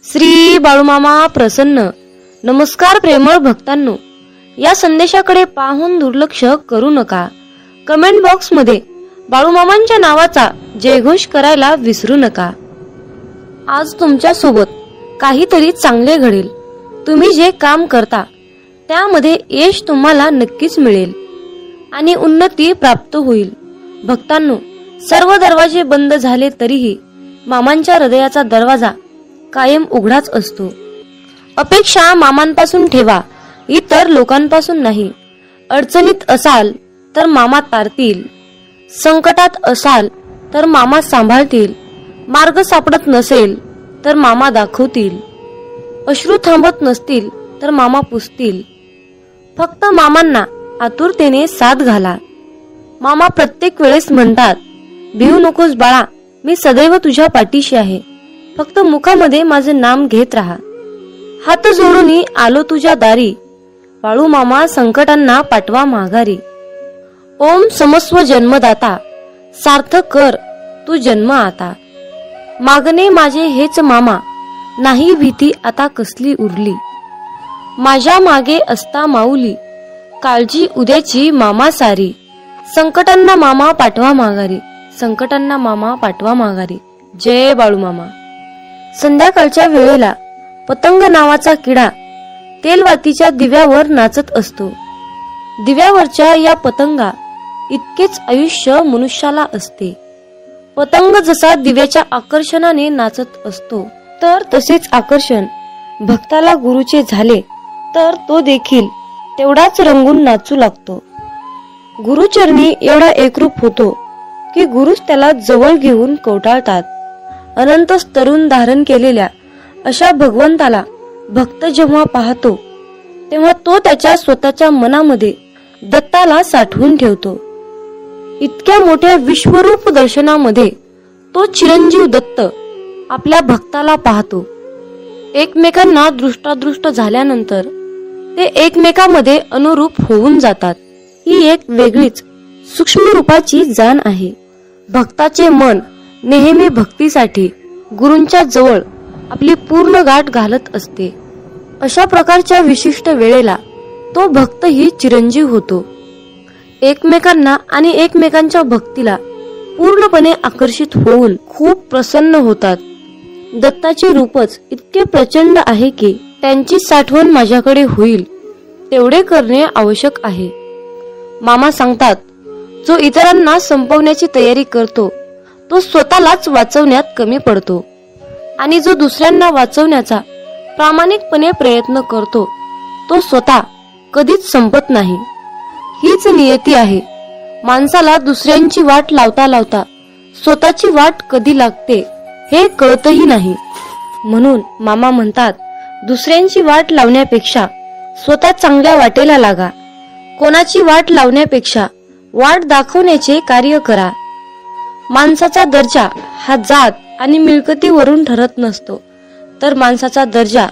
श्री बाळूमामा प्रसन्न. नमस्कार प्रेमळ भक्तांनो, या संदेशाकडे पाहून दुर्लक्ष करू नका. कमेंट बॉक्स मध्ये बाळूमामांच्या नावाचा जयघोष करायला विसरू नका. आज तुमच्या सोबत काहीतरी चांगले घडेल. तुम्ही जे काम करता त्यामध्ये यश तुम्हाला नक्कीच मिळेल आणि उन्नती प्राप्त होईल. भक्तांनो, सर्व दरवाजे बंद झाले तरीही मामांच्या हृदयाचा दरवाजा कायम उघडाच असतो. अपेक्षा मामांपासून ठेवा, इतर लोकांपासून नाही. अडचणीत असाल तर मामा तारतील, संकटात असाल तर मामा सांभाळतील, मार्ग सापडत नसेल तर मामा दाखवतील, अश्रू थांबत नसतील तर मामा पुसतील. फक्त मामांना आतुरतेने साथ घाला. मामा प्रत्येक वेळेस म्हणतात, भिवू नकोस बाळा, मी सदैव तुझ्या पाठीशी आहे. फक्त मुखामध्ये माझे नाम घेत राहा. हात जोडून आलो तुझ्या दारी, बाळू मामा संकटांना पाठवा माघारी. ओम समस्व जन्मदाता, सार्थक कर तू जन्म आता. मागणे माझे हेच मामा, नाही भीती आता कसली उरली. माझ्या मागे असता माऊली, काळजी उद्याची मामा सारी. संकटांना मामा पाठवा माघारी, संकटांना मामा पाठवा माघारी. जय बाळूमामा. संध्याकाळच्या वेळेला पतंग नावाचा किडा तेलवातीच्या दिव्यावर नाचत असतो. दिव्यावरच्या या पतंगा इतकेच आयुष्य मनुष्याला असते. पतंग जसा दिव्याच्या आकर्षणाने नाचत असतो, तर तसेच आकर्षण भक्ताला गुरुचे झाले तर तो देखील तेवढाच रंगून नाचू लागतो. गुरुचरणी एवढा एकरूप होतो की गुरुच त्याला जवळ घेऊन कवटाळतात. अनंत तरुण धारण केलेल्या अशा भगवंताला भक्त जेव्हा पाहतो तेव्हा तो त्याच्या स्वतःच्या मनामध्ये दत्ताला साठवून ठेवतो. इतक्या मोठ्या विश्वरूप दर्शनामध्ये तो चिरंजीव दत्त आपल्या भक्ताला पाहतो. एकमेकांना दृष्टादृष्ट झाल्यानंतर ते एकमेकांमध्ये अनुरूप होऊन जातात. ही एक वेगळीच सूक्ष्म रूपाची जाण आहे. भक्ताचे मन नेहमी भक्तीसाठी गुरूंच्या जवळ आपली पूर्ण गाठ घालत असते. अशा प्रकारच्या विशिष्ट वेळेला तो भक्तही चिरंजीव होतो. एकमेकांना आणि एकमेकांच्या भक्तीला पूर्णपणे आकर्षित होऊन खूप प्रसन्न होतात. दत्ताचे रूपच इतके प्रचंड आहे की त्यांची साठवण माझ्याकडे होईल तेवढे करणे आवश्यक आहे. मामा सांगतात, जो इतरांना संपवण्याची तयारी करतो तो स्वतःलाच वाचवण्यात कमी पडतो आणि जो दुसऱ्यांना वाचवण्याचा प्रामाणिकपणे प्रयत्न करतो तो स्वतः कधीच संपत नाही. हीच नियती आहे. माणसाला दुसऱ्यांची वाट लावता लावता स्वतःची वाट कधी लागते हे कळतही नाही. म्हणून मामा म्हणतात, दुसऱ्यांची वाट लावण्यापेक्षा स्वतः चांगल्या वाटेला लागा. कोणाची वाट लावण्यापेक्षा वाट दाखवण्याचे कार्य करा. माणसाचा दर्जा हा जात आणि मिळकतीवरून ठरत नसतो, तर माणसाचा दर्जा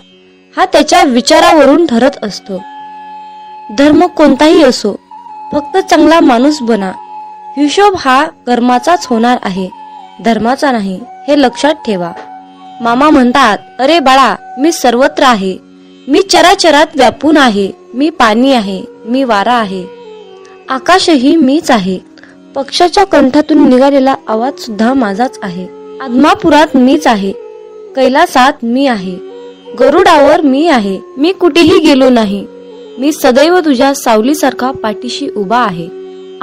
हा त्याच्या विचारावरून ठरत असतो. धर्म कोणताही असो, फक्त चांगला माणूस बना. हिशोब हा कर्माचाच होणार आहे, धर्माचा नाही, हे लक्षात ठेवा. मामा म्हणतात, अरे बाळा, मी सर्वत्र आहे. मी चराचरात व्यापून आहे. मी पाणी आहे, मी वारा आहे, आकाशही मीच आहे. पक्षाच्या कंठातून निघालेला आवाज सुद्धा माझाच आहे. आदमापुरात मीच आहे, कैलासात मी आहे, गरुडावर मी आहे. मी कुठेही गेलो नाही. मी सदैव तुझ्या सावलीसारखा पाठीशी उभा आहे.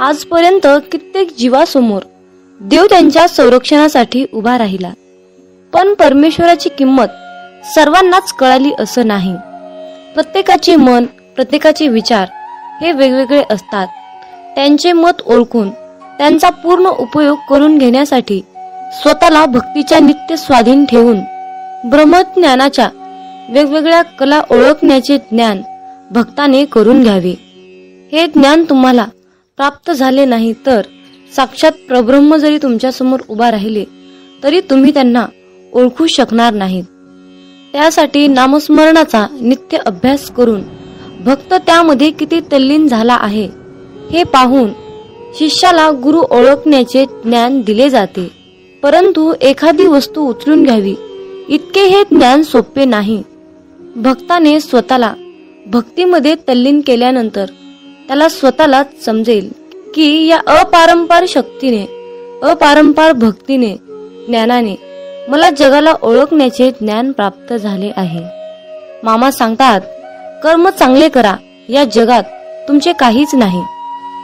आजपर्यंत कित्येक जीवासमोर देव त्यांच्या संरक्षणासाठी उभा राहिला, पण परमेश्वराची किंमत सर्वांनाच कळाली असं नाही. प्रत्येकाचे मन, प्रत्येकाचे विचार हे वेगवेगळे असतात. त्यांचे मत ओळखून त्यांचा पूर्ण उपयोग करून घेण्यासाठी स्वतःला भक्तीच्या नित्य स्वाधीन ठेवून ब्रह्मज्ञानाच्या वेगवेगळ्या कला ओळखण्याचे ज्ञान भक्ताने करून घ्यावे. हे ज्ञान तुम्हाला प्राप्त झाले नाही तर साक्षात परब्रह्म जरी तुमच्या समोर उभा राहिले तरी तुम्ही त्यांना ओळखू शकणार नाहीत. त्यासाठी नामस्मरणाचा नित्य अभ्यास करून भक्त त्यामध्ये किती तल्लीन झाला आहे हे पाहून शिष्याला गुरु ओळखण्याचे ज्ञान दिले जाते. परंतु एखादी वस्तू उचलून घ्यावी इतके हे ज्ञान सोपे नाही. भक्ताने स्वतःला भक्तीमध्ये तल्लीन केल्यानंतर त्याला स्वतःलाच समजेल की या अपारंपार शक्तीने, अपारंपार भक्तीने, ज्ञानाने मला जगाला ओळखण्याचे ज्ञान प्राप्त झाले आहे. मामा सांगतात, कर्म चांगले करा, या जगात तुमचे काहीच नाही.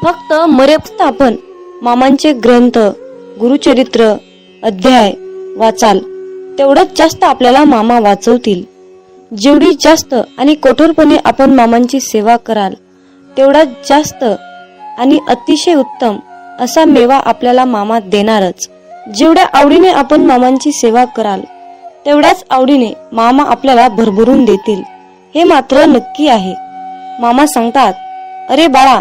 फक्त मरेपर्यंत आपण मामांचे ग्रंथ, गुरुचरित्र, अध्याय वाचाल तेवढंच जास्त आपल्याला मामा वाचवतील. जेवढी जास्त आणि कठोरपणे आपण मामांची सेवा कराल तेवढा जास्त आणि अतिशय उत्तम असा मेवा आपल्याला मामा देणारच. जेवढ्या आवडीने आपण मामांची सेवा कराल तेवढ्याच आवडीने मामा आपल्याला भरभरून देतील, हे मात्र नक्की आहे. मामा सांगतात, अरे बाळा,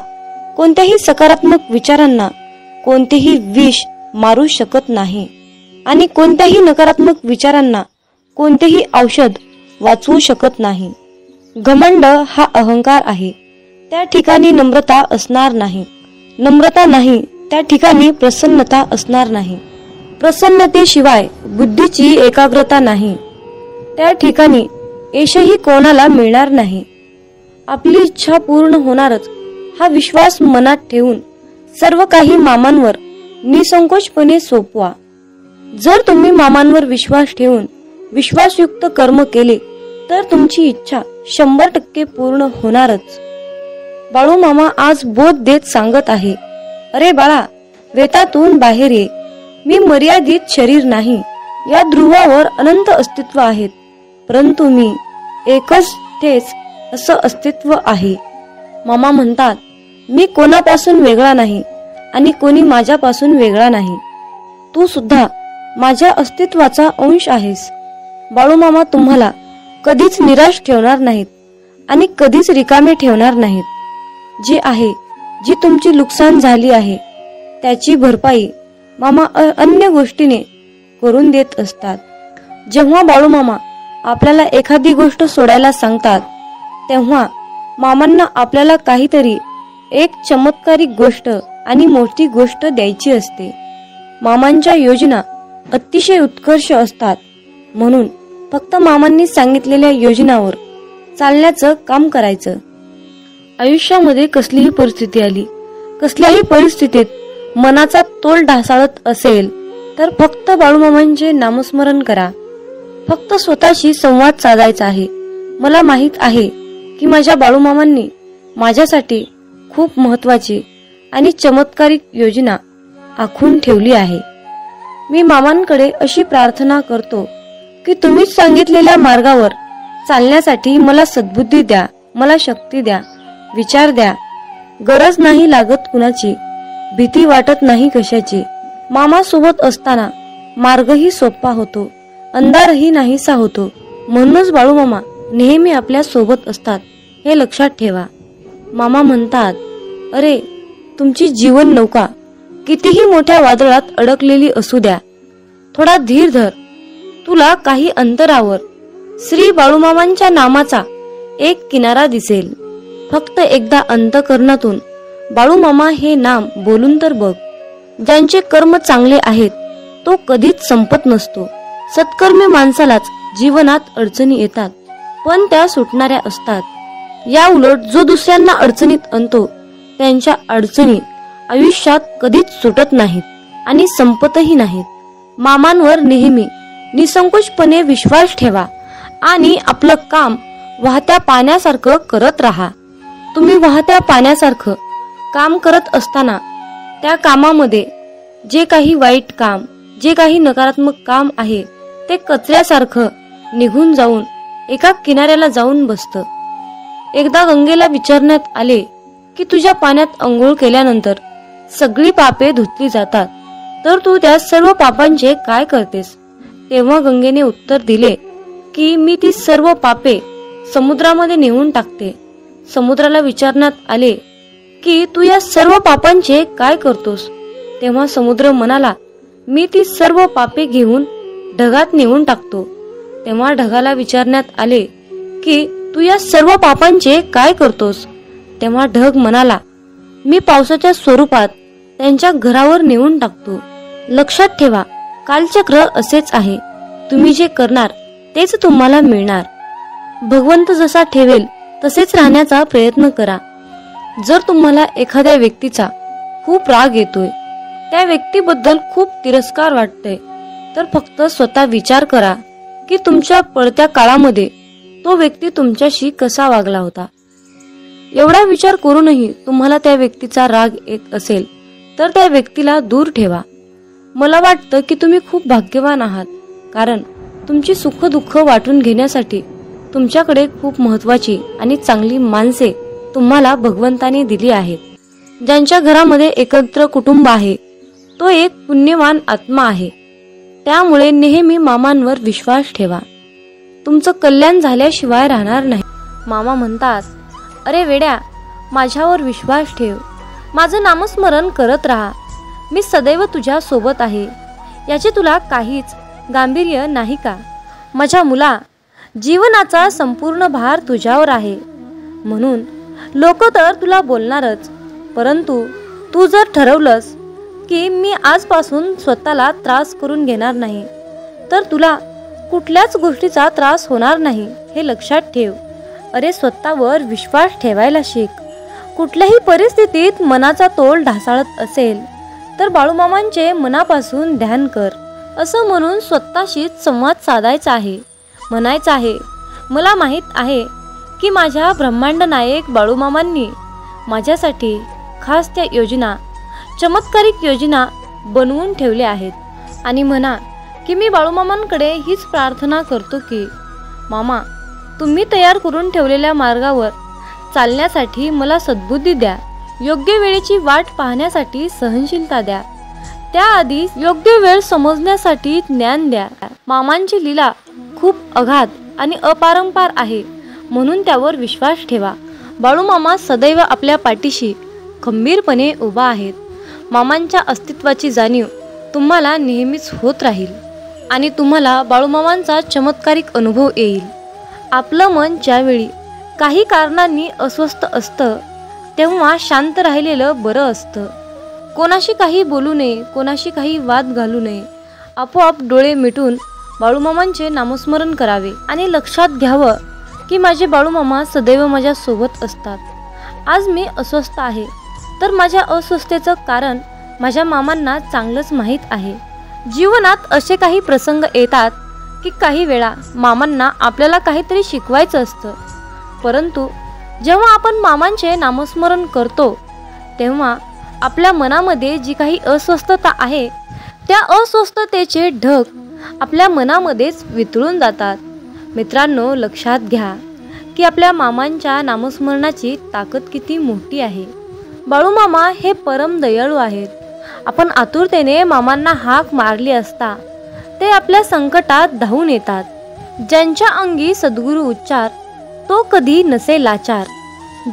कोणत्याही सकारात्मक विचारांना कोणतेही विष मारू शकत नाही आणि कोणत्याही नकारात्मक विचारांना कोणतेही औषध वाचवू शकत नाही. घमंड हा अहंकार आहे, त्या ठिकाणी नम्रता असणार नाही. नम्रता नाही त्या ठिकाणी प्रसन्नता असणार नाही. प्रसन्नतेशिवाय बुद्धीची एकाग्रता नाही, त्या ठिकाणी यशही कोणाला मिळणार नाही. आपली इच्छा पूर्ण होणारच हा विश्वास मनात ठेवून सर्व काही मामांवर निसंकोचपणे सोपवा. जर तुम्ही मामांवर विश्वास ठेवून विश्वासयुक्त कर्म केले तर तुमची इच्छा 100% पूर्ण होणारच. बाळू मामा आज बोध देत सांगत आहे, अरे बाळा, वेतातून बाहेर ये. मी मर्यादित शरीर नाही, या ध्रुवावर अनंत अस्तित्व आहेत, परंतु मी एकच तेच असं अस्तित्व आहे. मामा म्हणतात, मी कोणापासून वेगळा नाही आणि कोणी माझ्यापासून वेगळा नाही. तू सुद्धा माझ्या अस्तित्वाचा अंश आहेस. बाळूमामा तुम्हाला कधीच निराश ठेवणार नाहीत आणि कधीच रिकामे ठेवणार नाहीत. जे आहे, जी तुमची नुकसान झाली आहे त्याची भरपाई मामा अन्य गोष्टीने करून देत असतात. जेव्हा बाळूमामा आपल्याला एखादी गोष्ट सोडायला सांगतात तेव्हा मामांना आपल्याला काहीतरी एक चमत्कारिक गोष्ट आणि मोठी गोष्ट द्यायची असते. मामांच्या योजना अतिशय उत्कर्ष असतात, म्हणून फक्त मामांनी सांगितलेल्या योजनावर चालण्याचं काम करायचं. आयुष्यामध्ये कसलीही परिस्थिती आली, कसल्याही परिस्थितीत मनाचा तोल ढासाळत असेल तर फक्त बाळूमामांचे नामस्मरण करा. फक्त स्वतःशी संवाद साधायचा आहे. मला माहित आहे की माझ्या बाळूमामांनी माझ्यासाठी खूप महत्वाची आणि चमत्कारिक योजना आखून ठेवली आहे. मी मामांकडे अशी प्रार्थना करतो की तुम्ही सांगितलेल्या मार्गावर चालण्यासाठी मला सद्बुद्धी द्या, मला शक्ती द्या, विचार द्या. गरज नाही लागत कुणाची, भीती वाटत नाही कशाची. मामा सोबत असताना मार्गही सोपा होतो, अंधारही नाहीसा होतो. म्हणूनच बाळूमामा नेहमी आपल्या सोबत असतात, हे लक्षात ठेवा. मामा म्हणतात, अरे, तुमची जीवन नौका कितीही मोठ्या वादळात अडकलेली असू द्या, थोडा धीर धर. तुला काही अंतरावर श्री बाळूमामांच्या नामाचा एक किनारा दिसेल. फक्त एकदा अंतःकरणातून बाळूमामा हे नाम बोलून तर बघ. ज्यांचे कर्म चांगले आहेत तो कधीच संपत नसतो. सत्कर्मी माणसालाच जीवनात अडचणी येतात, पण त्या सुटणाऱ्या असतात. या उलट जो दुसऱ्यांना अडचणीत आणतो त्यांच्या अडचणी आयुष्यात कधीच सुटत नाहीत आणि संपतही नाहीत. मामांवर नेहमी निसंकोचपणे विश्वास ठेवा आणि आपलं काम वाहत्या पाण्यासारखं करत राहा. तुम्ही वाहत्या पाण्यासारखं काम करत असताना त्या कामामध्ये जे काही वाईट काम, जे काही नकारात्मक काम आहे ते कचऱ्यासारखं निघून जाऊन एका किनाऱ्याला जाऊन बसतं. एकदा गंगेला विचारण्यात आले की तुझ्या पाण्यात अंघोळ केल्यानंतर सगळी पापे धुतली जातात, तर तू त्या सर्व पापांचे काय करतेस? तेव्हा गंगेने उत्तर दिले की मी ती सर्व पापे समुद्रामध्ये नेऊन टाकते. समुद्राला विचारण्यात आले की तू या सर्व पापांचे काय करतोस? तेव्हा समुद्र म्हणाला, मी ती सर्व पापे घेऊन ढगात नेऊन टाकतो. तेव्हा ढगाला विचारण्यात आले की तू या सर्व पापांचे काय करतोस? तेव्हा ढग म्हणाला, मी पावसाच्या स्वरूपात त्यांच्या घरावर नेऊन टाकतो. लक्षात ठेवा, कालचक्र असेच आहे. तुम्ही जे करणार तेच तुम्हाला मिळणार. भगवंत जसा ठेवेल तसेच राहण्याचा प्रयत्न करा. जर तुम्हाला एखाद्या व्यक्तीचा खूप राग येतोय, त्या व्यक्तीबद्दल खूप तिरस्कार वाटतोय, तर फक्त स्वतः विचार करा की तुमच्या पडत्या काळामध्ये तो व्यक्ती तुमच्याशी कसा वागला होता. एवढा विचार करूनही तुम्हाला त्या व्यक्तीचा राग येत असेल तर त्या व्यक्तीला दूर ठेवा. मला वाटतं की तुम्ही खूप भाग्यवान आहात, कारण तुमची सुख दुःख वाटून घेण्यासाठी तुमच्याकडे खूप महत्वाची आणि चांगली माणसे तुम्हाला भगवंताने दिली आहेत. ज्यांच्या घरामध्ये एकत्र कुटुंब आहे तो एक पुण्यवान आत्मा आहे. त्यामुळे नेहमी मामांवर विश्वास ठेवा. तुमचं कल्याण झाल्याशिवाय राहणार नाही. मामा म्हणतात, अरे वेड्या, माझ्यावर विश्वास ठेव, माझं नामस्मरण करत राहा, मी सदैव तुझ्या सोबत आहे. याचे तुला काहीच गांभीर्य नाही का? माझ्या मुला, जीवनाचा संपूर्ण भार तुझ्यावर आहे. म्हणून लोक तर तुला बोलणारच, परंतु तू जर ठरवलंस की मी आजपासून स्वतःला त्रास करून घेणार नाही, तर तुला कुठल्याच गोष्टीचा त्रास होणार नाही, हे लक्षात ठेव. अरे, स्वतःवर विश्वास ठेवायला शिक. कुठल्याही परिस्थितीत मनाचा तोल ढासाळत असेल तर बाळूमामांचे मनापासून ध्यान कर, असं म्हणून स्वतःशीच संवाद साधायचा आहे. म्हणायचं आहे, मला माहीत आहे की माझ्या ब्रह्मांड नायक बाळूमामांनी माझ्यासाठी खास त्या योजना, चमत्कारिक योजना बनवून ठेवल्या आहेत. आणि म्हणा की मी बाळूमामांकडे हीच प्रार्थना करतो की मामा, तुम्ही तयार करून ठेवलेल्या मार्गावर चालण्यासाठी मला सद्बुद्धी द्या. योग्य वेळेची वाट पाहण्यासाठी सहनशीलता द्या. त्याआधी योग्य वेळ समजण्यासाठी ज्ञान द्या. मामांची लीला खूप अगाध आणि अपारंपार आहे, म्हणून त्यावर विश्वास ठेवा. बाळूमामा सदैव आपल्या पाठीशी खंबीरपणे उभा आहेत. मामांच्या अस्तित्वाची जाणीव तुम्हाला नेहमीच होत राहील आणि तुम्हाला बाळूमामांचा चमत्कारिक अनुभव येईल. आपलं मन ज्यावेळी काही कारणांनी अस्वस्थ असतं तेव्हा शांत राहिलेलं बरं असतं. कोणाशी काही बोलू नये, कोणाशी काही वाद घालू नये. आपोआप डोळे मिटून बाळूमामांचे नामस्मरण करावे आणि लक्षात घ्यावं की माझे बाळूमामा सदैव माझ्या सोबत असतात. आज मी अस्वस्थ आहे तर माझ्या अस्वस्थतेचं कारण माझ्या मामांना चांगलंच माहीत आहे. जीवनात असे काही प्रसंग येतात की काही वेळा मामांना आपल्याला काहीतरी शिकवायचं असतं, परंतु जेव्हा आपण मामांचे नामस्मरण करतो तेव्हा आपल्या मनामध्ये जी काही अस्वस्थता आहे त्या अस्वस्थतेचे ढग आपल्या मनामध्येच वितळून जातात. मित्रांनो, लक्षात घ्या की आपल्या मामांच्या नामस्मरणाची ताकद किती मोठी आहे. बाळूमामा हे परम दयाळू आहेत. आपण आतुरतेने मामांना हाक मारली असता ते आपल्या संकटात धावून येतात. ज्यांच्या अंगी सद्गुरू उच्चार तो कधी नसे लाचार.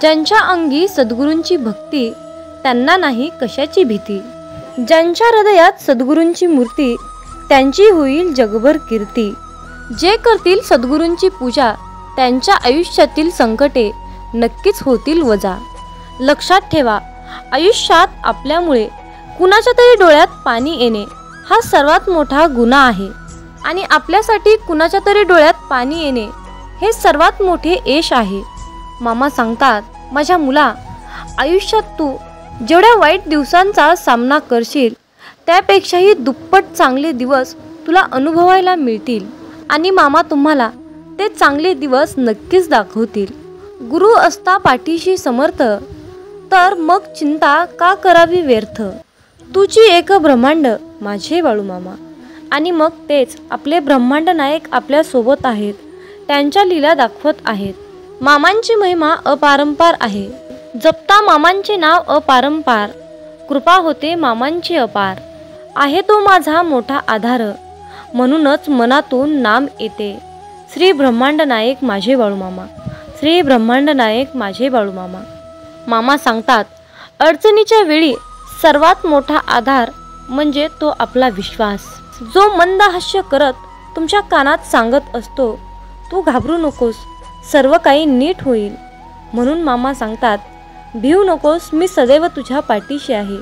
ज्यांच्या अंगी सद्गुरूंची भक्ती त्यांना नाही कशाची भीती. ज्यांच्या हृदयात सद्गुरूंची मूर्ती त्यांची होईल जगभर कीर्ती. जे करतील सद्गुरूंची पूजा त्यांच्या आयुष्यातील संकटे नक्कीच होतील वजा. लक्षात ठेवा, आयुष्यात आपल्यामुळे कुणाच्या तरी डोळ्यात पाणी येणे हा सर्वात मोठा गुन्हा आहे आणि आपल्यासाठी कुणाच्या तरी डोळ्यात पाणी येणे हे सर्वात मोठे यश आहे. मामा सांगतात, माझ्या मुला, आयुष्यात तू जेवढ्या वाईट दिवसांचा सामना करशील त्यापेक्षाही दुप्पट चांगले दिवस तुला अनुभवायला मिळतील आणि मामा तुम्हाला ते चांगले दिवस नक्कीच दाखवतील. गुरु असता पाठीशी समर्थ, तर मग चिंता का करावी व्यर्थ. तुझी एक ब्रह्मांड माझे बाळूमामा. आणि मग तेच आपले ब्रह्मांड नायक आपल्या सोबत आहेत, त्यांच्या लीला दाखवत आहेत. मामांची महिमा अपारंपार आहे. जपता मामांचे नाव अपारंपार, कृपा होते मामांची अपार. आहे तो माझा मोठा आधार, म्हणूनच मनातून नाम येते, श्री ब्रह्मांड नायक माझे बाळूमामा, श्री ब्रह्मांड नायक माझे बाळूमामा. मामा सांगतात, अडचणीच्या वेळी सर्वात मोठा आधार म्हणजे तो आपला विश्वास, जो मंद हास्य करत तुमच्या कानात सांगत असतो, तू घाबरू नकोस, सर्व काही नीट होईल. म्हणून मामा सांगतात, भिवू नकोस, मी सदैव तुझ्या पाठीशी आहे.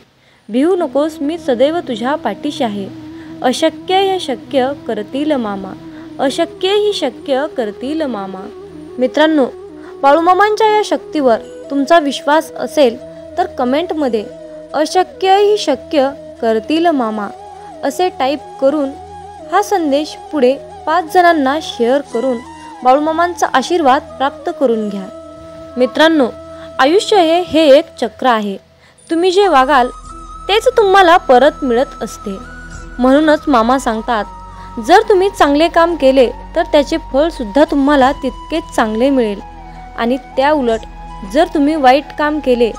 भिवू नकोस, मी सदैव तुझ्या पाठीशी आहे. अशक्य हे शक्य करतील मामा, अशक्य ही शक्य करतील मामा. मित्रांनो, बाळूमामांच्या या शक्तीवर तुमचा विश्वास असेल तर कमेंटमध्ये अशक्य ही शक्य करतील मामा असे टाईप करून हा संदेश पुढे 5 जणांना शेअर करून बाळूमामांचा आशीर्वाद प्राप्त करून घ्या. मित्रांनो, आयुष्य हे एक चक्र आहे. तुम्ही जे वागाल तेच तुम्हाला परत मिळत असते. म्हणूनच मामा सांगतात, जर तुम्ही चांगले काम केले तर त्याचे फळ सुद्धा तुम्हाला तितकेच चांगले मिळेल आणि त्या उलट जर तुम्ही वाईट काम केले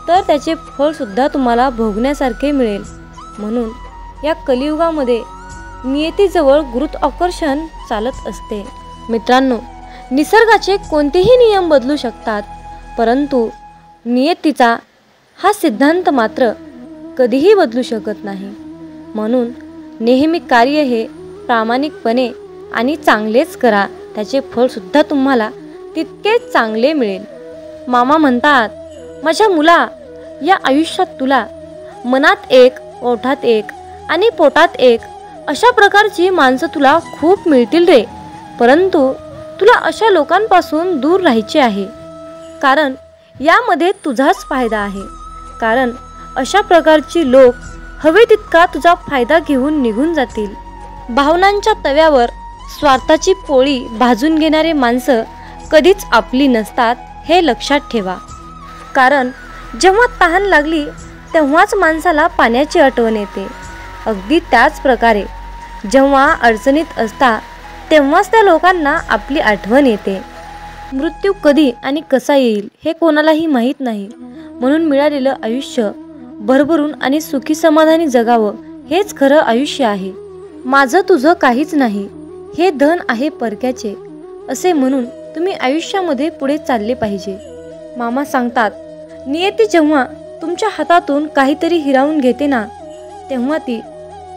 तर त्याचे फळ सुद्धा तुम्हाला भोगण्यासारखे मिळेल. म्हणून या कलियुगामध्ये नियतीजवळ गुरुत्वाकर्षण चालत असते. मित्रांनो, निसर्गाचे कोणतेही नियम बदलू शकतात, परंतु नियतीचा हा सिद्धांत मात्र कधीही बदलू शकत नाही. म्हणून नेहमी कार्य हे प्रामाणिकपणे आणि चांगलेच करा, त्याचे फळ सुद्धा तुम्हाला तितकेच चांगले मिळेल. मामा म्हणतात, माझ्या मुला, या आयुष्यात तुला मनात एक, ओठात एक आणि पोटात एक अशा प्रकारची माणसं तुला खूप मिळतील रे. परंतु तुला अशा लोकांपासून दूर राहायचे आहे, कारण यामध्ये तुझाच फायदा आहे. कारण अशा प्रकारची लोक हवे तितका तुझा फायदा घेऊन निघून जातील. भावनांच्या तव्यावर स्वार्थाची पोळी भाजून घेणारे माणसं कधीच आपली नसतात, हे लक्षात ठेवा. कारण जेव्हा तहान लागली तेव्हाच माणसाला पाण्याची आठवण येते. अगदी त्याच प्रकारे जेव्हा अडचणीत असता तेव्हाच त्या लोकांना आपली आठवण येते. मृत्यू कधी आणि कसा येईल हे कोणालाही माहीत नाही. म्हणून मिळालेलं आयुष्य भरभरून आणि सुखी समाधानी जगावं हेच खरं आयुष्य आहे. माझं तुझं काहीच नाही, हे धन आहे परक्याचे, असे म्हणून तुम्ही आयुष्यामध्ये पुढे चालले पाहिजे. मामा सांगतात, नियती जेव्हा तुमच्या हातातून काहीतरी हिरावून घेते ना, तेव्हा ती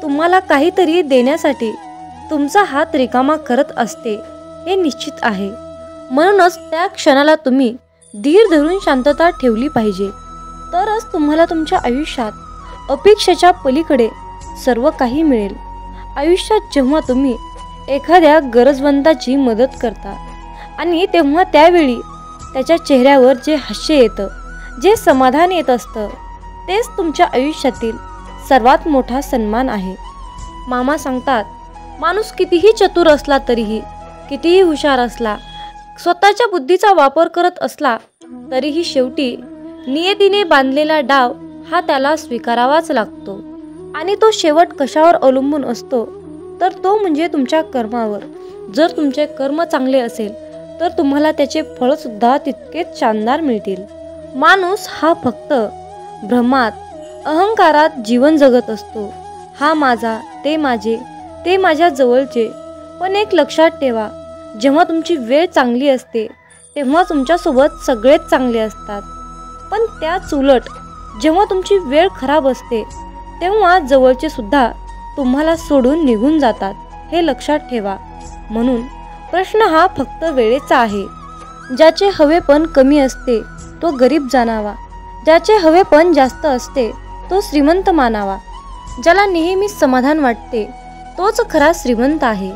तुम्हाला काहीतरी देण्यासाठी तुमचा हात रिकामा करत असते, हे निश्चित आहे. म्हणूनच त्या क्षणाला तुम्ही धीर धरून शांतता ठेवली पाहिजे. तरच तुम्हाला तुमच्या आयुष्यात अपेक्षेच्या पलीकडे सर्व काही मिळेल. आयुष्यात जेव्हा तुम्ही एखाद्या गरजवंताची मदत करता आणि तेव्हा त्यावेळी त्याच्या चेहऱ्यावर जे हास्य येतं, जे समाधान येत असतं, तेच तुमच्या आयुष्यातील सर्वात मोठा सन्मान आहे. मामा सांगतात, माणूस कितीही चतुर असला तरीही, कितीही हुशार असला, स्वतःच्या बुद्धीचा वापर करत असला तरीही शेवटी नियतीने बांधलेला डाव हा त्याला स्वीकारावाच लागतो. आणि तो शेवट कशावर अवलंबून असतो तर तो म्हणजे तुमच्या कर्मावर. जर तुमचे कर्म चांगले असेल तर तुम्हाला त्याचे फळसुद्धा तितकेच शानदार मिळतील. माणूस हा फक्त भ्रमात, अहंकारात जीवन जगत असतो. हा माझा, ते माझे, ते माझ्या जवळचे. पण एक लक्षात ठेवा, जेव्हा तुमची वेळ चांगली असते तेव्हा तुमच्यासोबत सगळेच चांगले असतात. पण त्याच उलट जेव्हा तुमची वेळ खराब असते तेव्हा जवळचे सुद्धा तुम्हाला सोडून निघून जातात, हे लक्षात ठेवा. म्हणून प्रश्न हा फक्त वेळेचा आहे. ज्याचे हवेपण कमी असते तो गरीब जाणावा, ज्याचे हवेपण जास्त असते तो श्रीमंत मानावा. ज्याला नेहमी समाधान वाटते तोच खरा श्रीमंत आहे.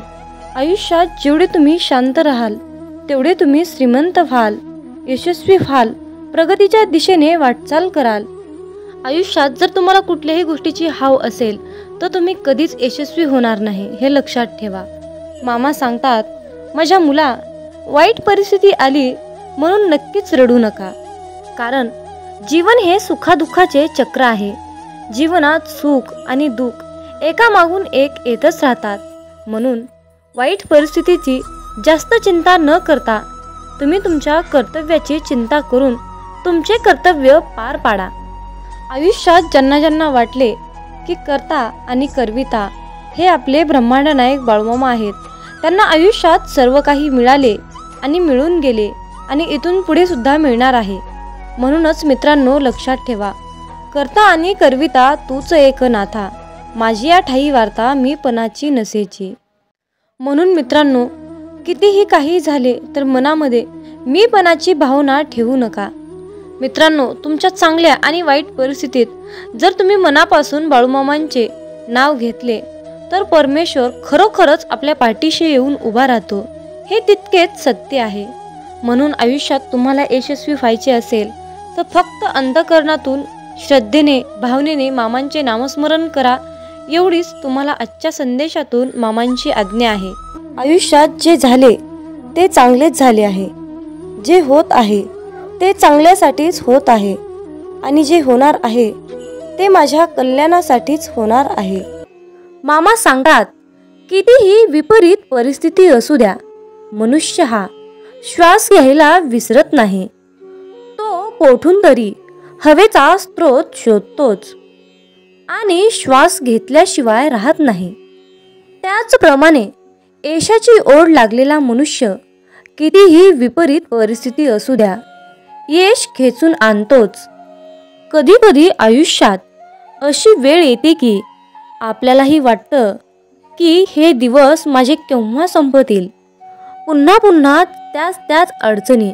आयुष्यात जेवढे तुम्ही शांत राहाल तेवढे तुम्ही श्रीमंत व्हाल, यशस्वी व्हाल, प्रगतीच्या दिशेने वाटचाल कराल. आयुष्यात जर तुम्हाला कुठल्याही गोष्टीची हाव असेल तर तुम्ही कधीच यशस्वी होणार नाही, हे लक्षात ठेवा. मामा सांगतात, माझ्या मुला, वाईट परिस्थिती आली म्हणून नक्कीच रडू नका. कारण जीवन हे सुखादुःखाचे चक्र आहे. जीवनात सुख आणि दुःख एकामागून एक येतच राहतात. म्हणून वाईट परिस्थितीची जास्त चिंता न करता तुम्ही तुमच्या कर्तव्याची चिंता करून तुमचे कर्तव्य पार पाडा. आयुष्यात ज्यांना ज्यांना वाटले की कर्ता आणि करविता हे आपले ब्रह्मांड नायक बाळूमामा आहेत, त्यांना आयुष्यात सर्व काही मिळाले आणि मिळून गेले आणि इथून पुढे सुद्धा मिळणार आहे. म्हणूनच मित्रांनो, लक्षात ठेवा, कर्ता आणि करविता तूच एक नाथा, माझी या ठाई वार्ता मी पणाची नसेची. म्हणून मित्रांनो, कितीही काही झाले तर मनामध्ये मी पणाची भावना ठेवू नका. मित्रांनो, तुमच्या चांगल्या आणि वाईट परिस्थितीत जर तुम्ही मनापासून बाळूमामांचे नाव घेतले तर परमेश्वर खरोखरच आपल्या पाठीशी येऊन उभा राहतो, हे तितकेच सत्य आहे. म्हणून आयुष्यात तुम्हाला यशस्वी व्हायचे असेल तर फक्त अंतःकरणातून श्रद्धेने भावनेने मामांचे नामस्मरण करा, एवढीच तुम्हाला आजच्या संदेशातून मामांची आज्ञा आहे. आयुष्यात जे झाले ते चांगलेच झाले आहे, जे होत आहे ते चांगल्यासाठीच होत आहे आणि जे होणार आहे ते माझ्या कल्याणासाठीच होणार आहे. मामा सांगतात, कितीही विपरीत परिस्थिती असू द्या, मनुष्य हा श्वास घ्यायला विसरत नाही. तो कोठून तरी हवेचा स्रोत शोधतोच आणि श्वास घेतल्याशिवाय राहत नाही. त्याचप्रमाणे यशाची ओढ लागलेला मनुष्य कितीही विपरीत परिस्थिती असू द्या, यश खेचून आणतोच. कधी कधी आयुष्यात अशी वेळ येते की आपल्यालाही वाटतं की हे दिवस माझे केव्हा संपतील. पुन्हा पुन्हा त्याच अडचणी,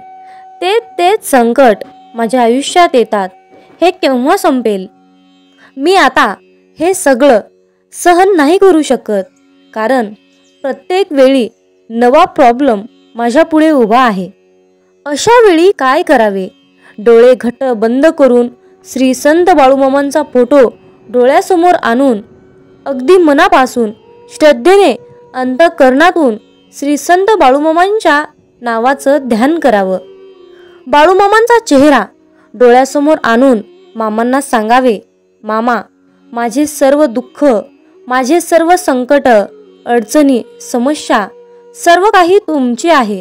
तेच संकट माझ्या आयुष्यात येतात. हे केव्हा संपेल? मी आता हे सगळं सहन नाही करू शकत, कारण प्रत्येक वेळी नवा प्रॉब्लेम माझ्या पुढे उभा आहे. अशा वेळी काय करावे? डोळे घट्ट बंद करून श्री संत बाळूमामांचा फोटो डोळ्यासमोर आणून अगदी मनापासून श्रद्धेने अंतःकरणातून श्री संत बाळूमामांच्या नावाचं ध्यान करावं. बाळूमामांचा चेहरा डोळ्यासमोर आणून मामांना सांगावे, मामा, माझे सर्व दुःख, माझे सर्व संकट, अडचणी, समस्या सर्व काही तुमचे आहे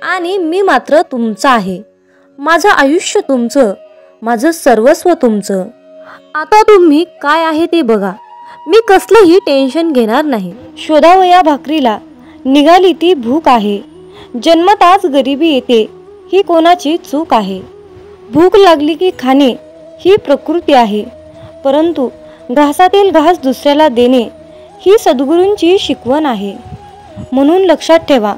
आणि मी मात्र तुमचा आहे. माझं आयुष्य तुमचं, माझं सर्वस्व तुमचं. आता तुम्ही काय आहे ते बघा. मी कसलंही टेन्शन घेणार नाही. शोधावया भाकरीला निघाली ती भूक आहे. जन्मताच गरिबी येते, ही कोणाची चूक आहे. भूक लागली की खाणे ही प्रकृती आहे, परंतु घासातील घास दुसऱ्याला देणे ही सद्गुरूंची शिकवण आहे. म्हणून लक्षात ठेवा,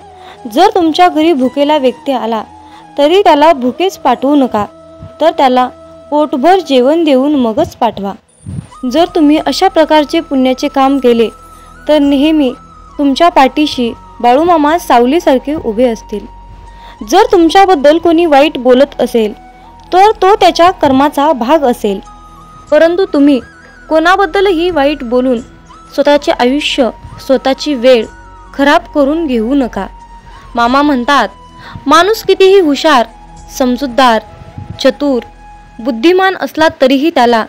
जर तुमच्या घरी भुकेला व्यक्ती आला तरी त्याला भुकेच पाठवू नका, तर त्याला पोटभर जेवण देऊन मगच पाठवा. जर तुम्ही अशा प्रकारचे पुण्याचे काम केले तर नेहमी तुमच्या पाठीशी बाळूमामा सावलीसारखे उभे असतील. जर तुमच्याबद्दल कोणी वाईट बोलत असेल तर तो त्याच्या कर्माचा भाग असेल, परंतु तुम्ही कोणाबद्दलही वाईट बोलून स्वतःचे आयुष्य, स्वतःची वेळ खराब करून घेऊ नका. मामा म्हणतात, माणूस कितीही हुशार, समजूतदार, चतुर, बुद्धिमान असला तरीही त्याला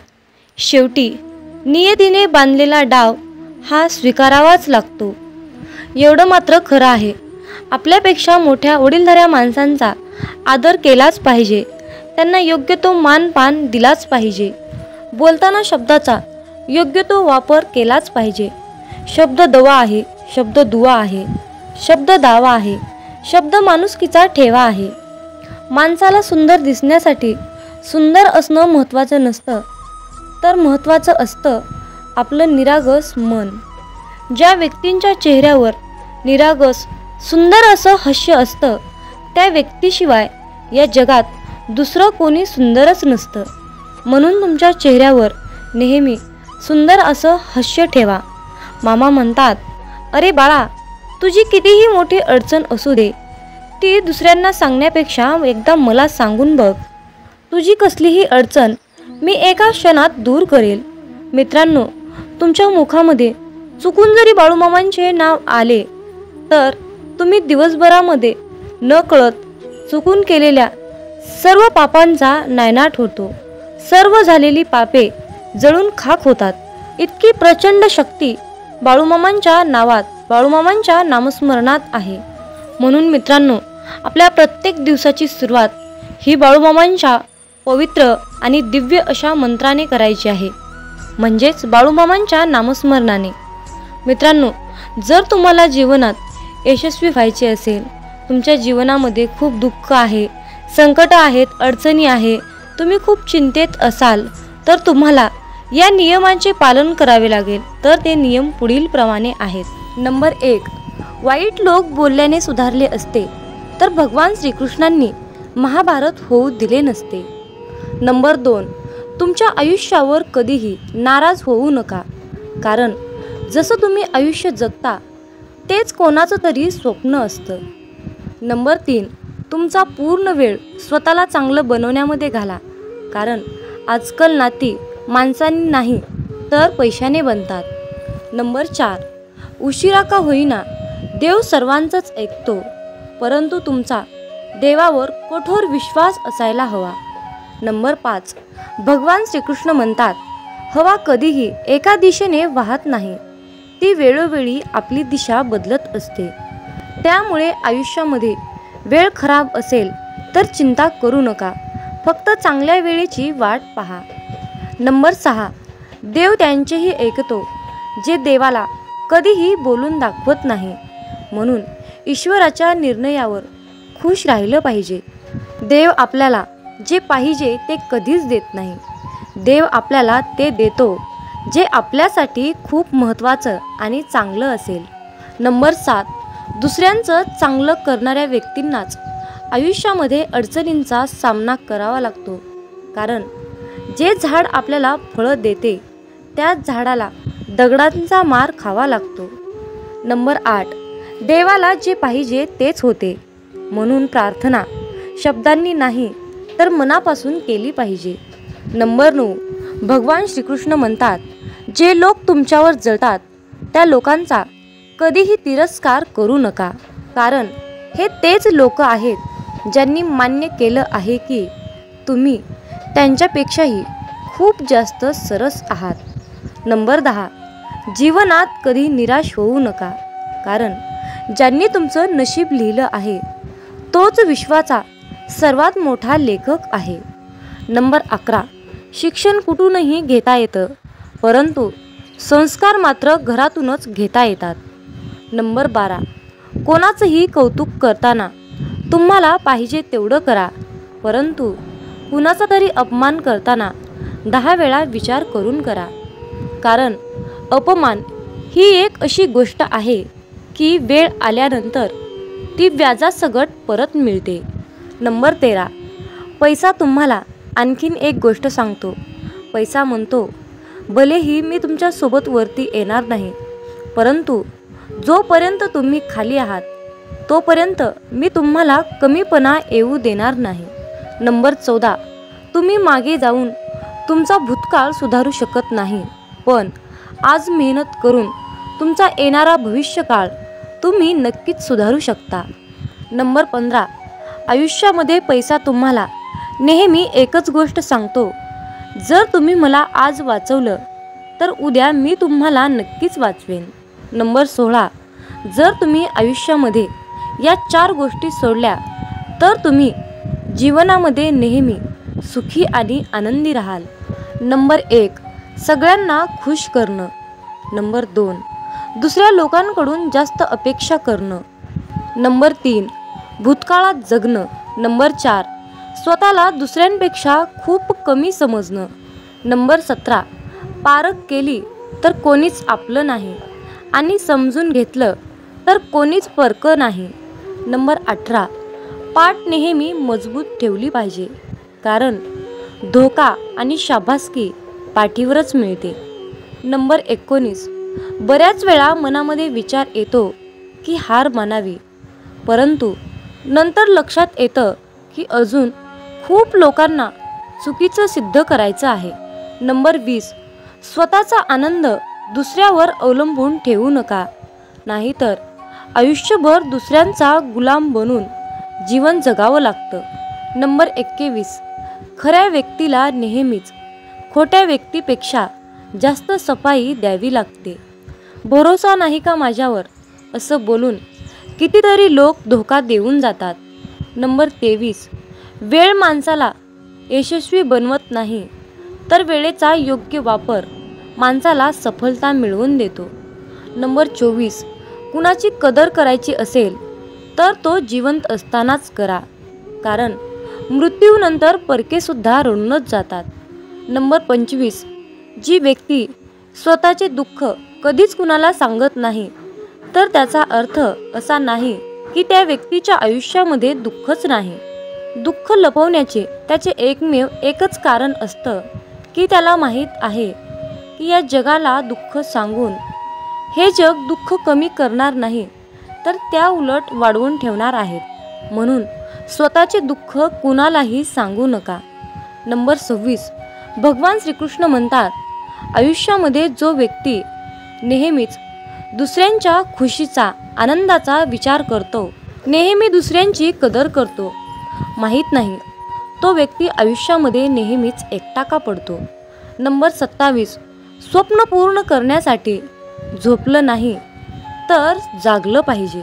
शेवटी नियतीने बांधलेला डाव हा स्वीकारावाच लागतो. एवढं मात्र खरं आहे, आपल्यापेक्षा मोठ्या वडीलधाऱ्या माणसांचा आदर केलाच पाहिजे, त्यांना योग्य तो मानपान दिलाच पाहिजे. बोलताना शब्दाचा योग्य तो वापर केलाच पाहिजे. शब्द दवा आहे, शब्द दुवा आहे, शब्द दावा आहे, शब्द माणुसकीचा ठेवा आहे. माणसाला सुंदर दिसण्यासाठी सुंदर असणं महत्त्वाचं नसतं, तर महत्त्वाचं असतं आपलं निरागस मन. ज्या व्यक्तींच्या चेहऱ्यावर निरागस सुंदर असं हास्य असतं, त्या व्यक्तीशिवाय या जगात दुसरं कोणी सुंदरच नसतं. म्हणून तुमच्या चेहऱ्यावर नेहमी सुंदर असं हास्य ठेवा. मामा म्हणतात, अरे बाळा, तुझी कितीही मोठी अडचण असू दे, ती दुसऱ्यांना सांगण्यापेक्षा एकदा मला सांगून बघ. तुझी कसलीही अडचण मी एका क्षणात दूर करेल. मित्रांनो, तुमच्या मुखामध्ये चुकून जरी बाळूमामांचे नाव आले तर तुम्ही दिवसभरामध्ये न कळत चुकून केलेल्या सर्व पापांचा नायनाट होतो. सर्व झालेली पापे जळून खाक होतात. इतकी प्रचंड शक्ती बाळूमामांच्या नावात, बाळूमामांच्या नामस्मरणात आहे. म्हणून मित्रांनो, आपल्या प्रत्येक दिवसाची सुरुवात ही बाळूमामांच्या पवित्र आणि दिव्य अशा मंत्राने करायची आहे, म्हणजेच बाळूमामांच्या नामस्मरणाने. मित्रांनो, जर तुम्हाला जीवनात यशस्वी व्हायचे असेल, तुमच्या जीवनामध्ये खूप दुःख आहे, संकट आहेत, अडचणी आहे, तुम्ही खूप चिंतेत असाल, तर तुम्हाला या नियमांचे पालन करावे लागेल. तर ते नियम पुढील प्रमाणे आहेत. नंबर 1, वाईट लोक बोलल्याने सुधारले असते तर भगवान श्रीकृष्णांनी महाभारत होऊ दिले नसते. नंबर 2, तुमच्या आयुष्यावर कधीही नाराज होऊ नका, कारण जसं तुम्ही आयुष्य जगता तेच कोणाचं तरी स्वप्न असतं. नंबर 3, तुमचा पूर्ण वेळ स्वतःला चांगलं बनवण्यामध्ये घाला. कारण आजकाल नाती माणसांनी नाही तर पैशाने बनतात. नंबर 4, उशिरा का होईना देव सर्वांचंच ऐकतो, परंतु तुमचा देवावर कठोर विश्वास असायला हवा. नंबर 5, भगवान श्रीकृष्ण म्हणतात, हवा कधीही एका दिशेने वाहत नाही, ती वेळोवेळी आपली दिशा बदलत असते. त्यामुळे आयुष्यामध्ये वेळ खराब असेल तर चिंता करू नका, फक्त चांगल्या वेळेची वाट पहा. नंबर 6, देव त्यांचेही ऐकतो जे देवाला कधीही बोलून दाखवत नाही. म्हणून ईश्वराच्या निर्णयावर खुश राहिलं पाहिजे. देव आपल्याला जे पाहिजे ते कधीच देत नाही. देव आपल्याला ते देतो जे आपल्यासाठी खूप महत्त्वाचं आणि चांगलं असेल. नंबर 7, दुसऱ्यांचं चांगलं करणाऱ्या व्यक्तींनाच आयुष्यामध्ये अडचणींचा सामना करावा लागतो. कारण जे झाड आपल्याला फळं देते त्याच झाडाला दगडांचा मार खावा लागतो. नंबर 8, देवाला जे पाहिजे तेच होते. म्हणून प्रार्थना शब्दांनी नाही तर मनापासून केली पाहिजे. नंबर 9, भगवान श्रीकृष्ण म्हणतात, जे लोक तुमच्यावर जळतात त्या लोकांचा कधीही तिरस्कार करू नका. कारण हे तेच लोक आहेत ज्यांनी मान्य केलं आहे की तुम्ही त्यांच्यापेक्षाही खूप जास्त सरस आहात. नंबर 10, जीवनात कधी निराश होऊ नका. कारण ज्यांनी तुमचं नशीब लिहिलं आहे तोच विश्वाचा सर्वात मोठा लेखक आहे. नंबर 11, शिक्षण कुठूनही घेता येतं, परंतु संस्कार मात्र घरातूनच घेता येतात. नंबर 12, कोणाचंही कौतुक करताना तुम्हाला पाहिजे तेवढं करा, परंतु कुणाचा तरी अपमान करताना 10 वेळा विचार करून करा. कारण अपमान ही एक अशी गोष्ट आहे की वेळ आल्यानंतर ती व्याजासकट परत मिळते. नंबर 13, पैसा तुम्हाला आणखीन एक गोष्ट सांगतो. पैसा म्हणतो, भलेही मी तुमच्यासोबत वरती येणार नाही, परंतु जोपर्यंत तुम्ही खाली आहात तोपर्यंत मी तुम्हाला कमीपणा येऊ देणार नाही. नंबर 14, तुम्ही मागे जाऊन तुमचा भूतकाळ सुधारू शकत नाही, पण आज मेहनत करून तुमचा येणारा भविष्यकाळ तुम्ही नक्कीच सुधारू शकता. नंबर 15, आयुष्यामध्ये पैसा तुम्हाला नेहमी एकच गोष्ट सांगतो, जर तुम्ही मला आज वाचवलं तर उद्या मी तुम्हाला नक्कीच वाचवेन. नंबर 16, जर तुम्ही आयुष्यामध्ये या 4 गोष्टी सोडल्या तर तुम्ही जीवनामध्ये नेहमी सुखी आणि आनंदी राहाल. नंबर 1, सगळ्यांना खुश करणं. नंबर 2, दुसऱ्या लोकांकडून जास्त अपेक्षा करणं. नंबर 3, भूतकाळात जगणं. नंबर 4, स्वतःला दुसऱ्यांपेक्षा खूप कमी समजणं. नंबर 17, पारख केली तर कोणीच आपलं नाही आणि समजून घेतलं तर कोणीच परकं नाही. नंबर 18, पाठ नेहमी मजबूत ठेवली पाहिजे, कारण धोका आणि शाबासकी पाठीवरच मिळते. नंबर 19, बऱ्याच वेळा मनामध्ये विचार येतो की हार मानावी, परंतु नंतर लक्षात येतं की अजून खूप लोकांना चुकीचं सिद्ध करायचं आहे. नंबर 20, स्वतःचा आनंद दुसऱ्यावर अवलंबून ठेवू नका, नाहीतर आयुष्यभर दुसऱ्यांचा गुलाम बनून जीवन जगावं लागतं. नंबर 21, खऱ्या व्यक्तीला नेहमीच खोट्या व्यक्तीपेक्षा जास्त सफाई द्यावी लागते. भरोसा नाही का माझ्यावर असं बोलून कितीतरी लोक धोका देऊन जातात. नंबर 23, वेळ माणसाला यशस्वी बनवत नाही तर वेळेचा योग्य वापर माणसाला सफलता मिळवून देतो. नंबर 24, कुणाची कदर करायची असेल तर तो जिवंत असतानाच करा, कारण मृत्यूनंतर परकेसुद्धा रडूनच जातात. नंबर 25, जी व्यक्ती स्वतःचे दुःख कधीच कुणाला सांगत नाही तर त्याचा अर्थ असा नाही की त्या व्यक्तीच्या आयुष्यामध्ये दुःखच नाही. दुःख लपवण्याचे त्याचे एकमेव एकच कारण असतं की त्याला माहीत आहे की या जगाला दुःख सांगून हे जग दुःख कमी करणार नाही तर त्या उलट वाढवून ठेवणार आहेत. म्हणून स्वतःचे दुःख कुणालाही सांगू नका. नंबर 26. भगवान श्रीकृष्ण म्हणतात, आयुष्यामध्ये जो व्यक्ती नेहमीच दुसऱ्यांच्या खुशीचा, आनंदाचा विचार करतो, नेहमी दुसऱ्यांची कदर करतो, माहीत नाही तो व्यक्ती आयुष्यामध्ये नेहमीच एकटा का पडतो. नंबर 27. स्वप्न पूर्ण करण्यासाठी झोपलं नाही तर जागलं पाहिजे.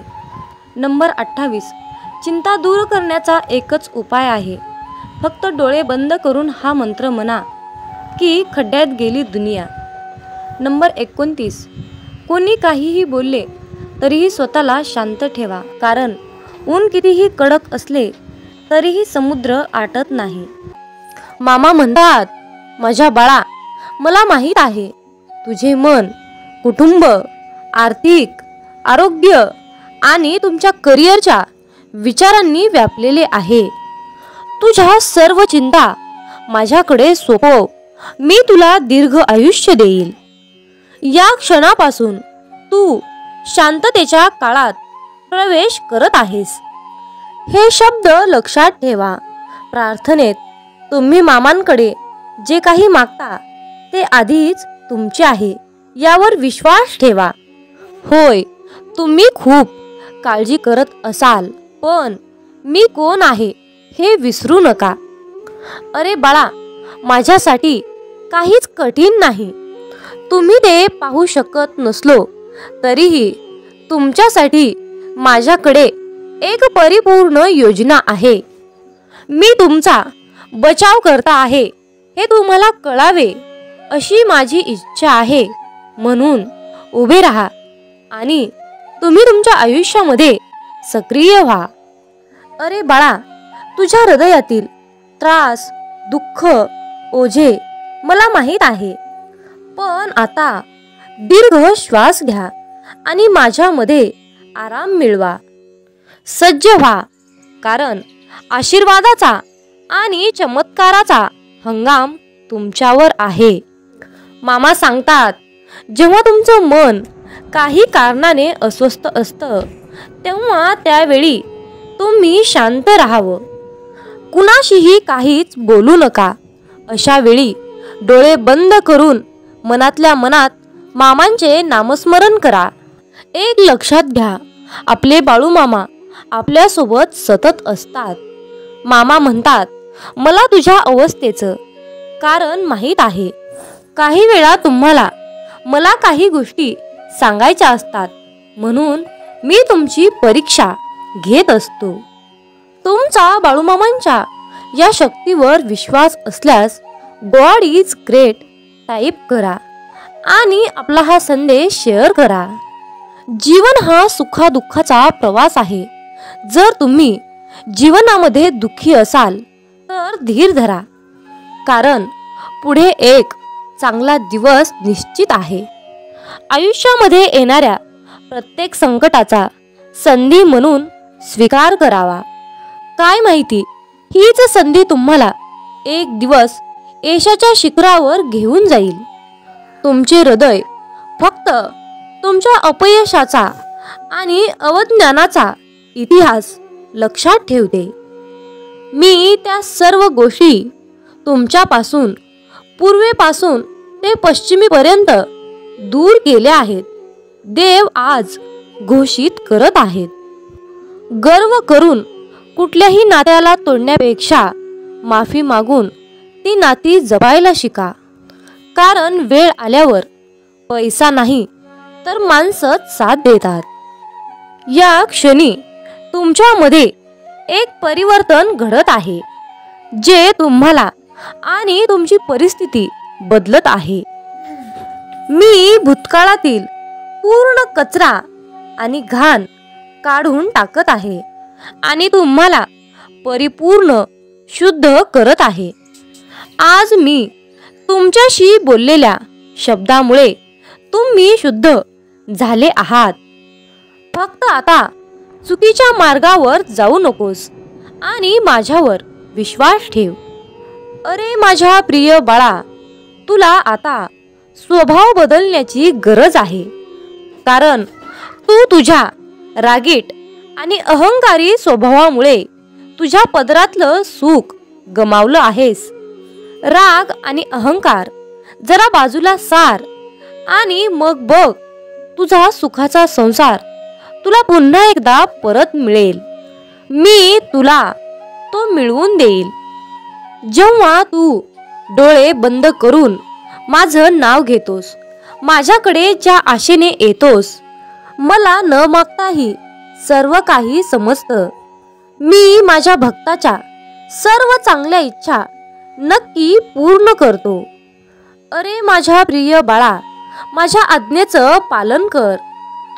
नंबर 28. चिंता दूर करण्याचा एकच उपाय आहे. फक्त डोळे बंद करून हा मंत्र म्हणा की खड्ड्यात गेली दुनिया. नंबर 29. कोणी काहीही बोलले तरीही स्वतःला शांत ठेवा, कारण ऊन कितीही कडक असले तरीही समुद्र आटत नाही. मामा म्हणतात, माझ्या बाळा, मला माहीत आहे तुझे मन कुटुंब, आर्थिक, आरोग्य आणि तुमच्या करिअरच्या विचारांनी व्यापलेले आहे. तुझ्या सर्व चिंता माझ्याकडे सोपव, मी तुला दीर्घ आयुष्य देईल. या क्षणापासून तू शांततेच्या काळात प्रवेश करत आहेस. हे शब्द लक्षात ठेवा. प्रार्थनेत तुम्ही मामांकडे जे काही मागता ते आधीच तुमचे आहे यावर विश्वास ठेवा. होय, तुम्ही खूप काळजी करत असाल, पण मी कोण आहे हे विसरू नका. अरे बाळा, माझ्यासाठी काहीच कठीण नाही. तुम्ही ते पाहू शकत नसलो तरीही तुमच्यासाठी माझ्याकडे एक परिपूर्ण योजना आहे. मी तुमचा बचाव करता आहे हे तुम्हाला कळावे अशी माझी इच्छा आहे. म्हणून उभे राहा आणि तुम्ही तुमच्या आयुष्यामध्ये सक्रिय व्हा. अरे बाळा, तुझ्या हृदयातील त्रास, दुःख, ओझे मला माहीत आहे, पण आता दीर्घ श्वास घ्या आणि माझ्यामध्ये आराम मिळवा. सज्ज व्हा, कारण आशीर्वादाचा आणि चमत्काराचा हंगाम तुमच्यावर आहे. मामा सांगतात, जेव्हा तुमचं मन काही कारणाने अस्वस्थ असतं तेव्हा त्यावेळी तुम्ही शांत राहावं. कुणाशीही काहीच बोलू नका. अशा वेळी डोळे बंद करून मनातल्या मनात मामांचे नामस्मरण करा. एक लक्षात घ्या, आपले बाळू मामा आपल्यासोबत सतत असतात. मामा म्हणतात, मला तुझ्या अवस्थेचं कारण माहीत आहे. काही वेळा तुम्हाला मला काही गोष्टी सांगायच्या असतात, म्हणून मी तुमची परीक्षा घेत असतो. तुमचा बाळूमामांच्या या शक्तीवर विश्वास असल्यास गॉड इज ग्रेट टाईप करा आणि आपला हा संदेश शेअर करा. जीवन हा सुखादुःखाचा प्रवास आहे. जर तुम्ही जीवनामध्ये दुःखी असाल तर धीर धरा, कारण पुढे एक चांगला दिवस निश्चित आहे. आयुष्यामध्ये येणाऱ्या प्रत्येक संकटाचा संधी म्हणून स्वीकार करावा. काय माहिती, हीच संधी तुम्हाला एक दिवस यशाच्या शिखरावर घेऊन जाईल. तुमचे हृदय फक्त तुमच्या अपयशाचा आणि अवज्ञानाचा इतिहास लक्षात ठेवते. मी त्या सर्व गोष्टी तुमच्यापासून पूर्वेपासून ते पश्चिमेपर्यंत दूर केल्या आहेत. देव आज घोषित करत आहेत, गर्व करून कुठल्याही नात्याला तोडण्यापेक्षा माफी मागून ती नाती जपायला शिका. कारण वेळ आल्यावर पैसा नाही तर माणसं साथ देतात. या क्षणी तुमच्यामध्ये एक परिवर्तन घडत आहे, जे तुम्हाला आणि तुमची परिस्थिती बदलत आहे. मी भूतकाळातील पूर्ण कचरा आणि घाण काढून टाकत आहे आणि तुम्हाला परिपूर्ण शुद्ध करत आहे. आज मी तुमच्याशी बोललेल्या शब्दामुळे तुम्ही शुद्ध झाले आहात. फक्त आता चुकीच्या मार्गावर जाऊ नकोस आणि माझ्यावर विश्वास ठेव. अरे माझ्या प्रिय बाळा, तुला आता स्वभाव बदलण्याची गरज आहे. कारण तू तुझ्या रागीट आणि अहंकारी स्वभावामुळे तुझ्या पदरातलं सुख गमावलं आहेस. राग आणि अहंकार जरा बाजूला सार आणि मग बघ, तुझा सुखाचा संसार तुला पुन्हा एकदा परत मिळेल. मी तुला तो मिळवून देईल. जेव्हा तू डोळे बंद करून माझं नाव घेतोस, माझ्याकडे ज्या आशेने येतोस, मला न मागताही सर्व काही समजतं. मी माझ्या भक्ताच्या सर्व चांगल्या इच्छा नक्की पूर्ण करतो. अरे माझ्या प्रिय बाळा, माझ्या आज्ञेचं पालन कर.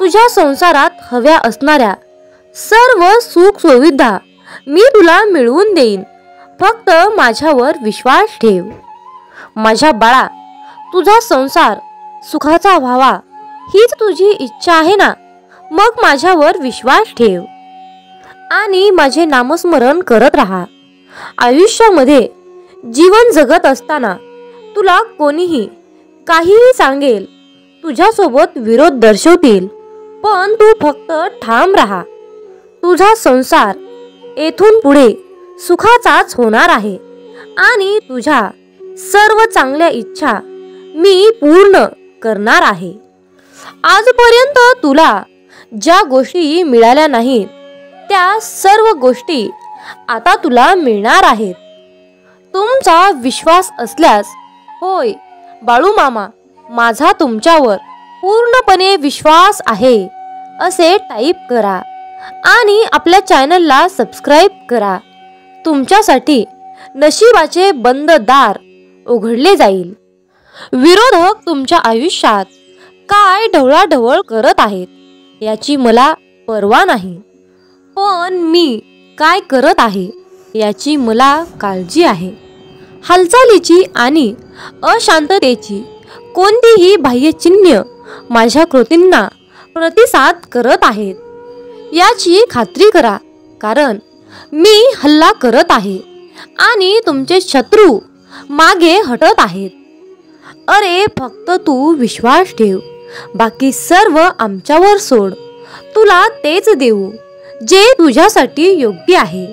तुझ्या संसारात हव्या असणाऱ्या सर्व सुख सुविधा मी तुला मिळवून देईन. फक्त माझ्यावर विश्वास ठेव. माझ्या बाळा, तुझा संसार सुखाचा व्हावा हीच तुझी इच्छा आहे ना? मग माझ्यावर विश्वास ठेव आणि माझे नामस्मरण करत राहा. आयुष्यामध्ये जीवन जगत असताना तुला कोणीही काहीही सांगेल, तुझ्यासोबत विरोध दर्शवतील, पण तू फक्त ठाम राहा. तुझा संसार येथून पुढे सुखाचाच होणार आहे आणि तुझ्या सर्व चांगल्या इच्छा मी पूर्ण करणार आहे. आजपर्यंत तुला ज्या गोष्टी मिळाल्या नाहीत त्या सर्व गोष्टी आता तुला मिळणार आहेत. तुमचा विश्वास असल्यास, होय बाळू मामा, माझा तुमच्यावर पूर्णपणे विश्वास आहे असे टाईप करा आणि आपल्या चॅनलला सबस्क्राईब करा. तुमच्यासाठी नशिबाचे बंद दार उघडले जाईल. विरोधक तुमच्या आयुष्यात काय ढवळाढवळ करत आहेत याची मला पर्वा नाही, पण मी काय करत आहे याची मला काळजी आहे. हालचालीची आणि अशांततेची कोणतीही बाह्यचिन्ह माझ्या कृतींना प्रतिसाद करत आहेत याची खात्री करा, कारण मी हल्ला करत आहे आणि तुमचे शत्रू मागे हटत आहेत. अरे फक्त तू विश्वास ठेव. बाकी सर्व आमच्यावर सोड. तुला तेच देऊ जे तुझ्यासाठी योग्य आहे.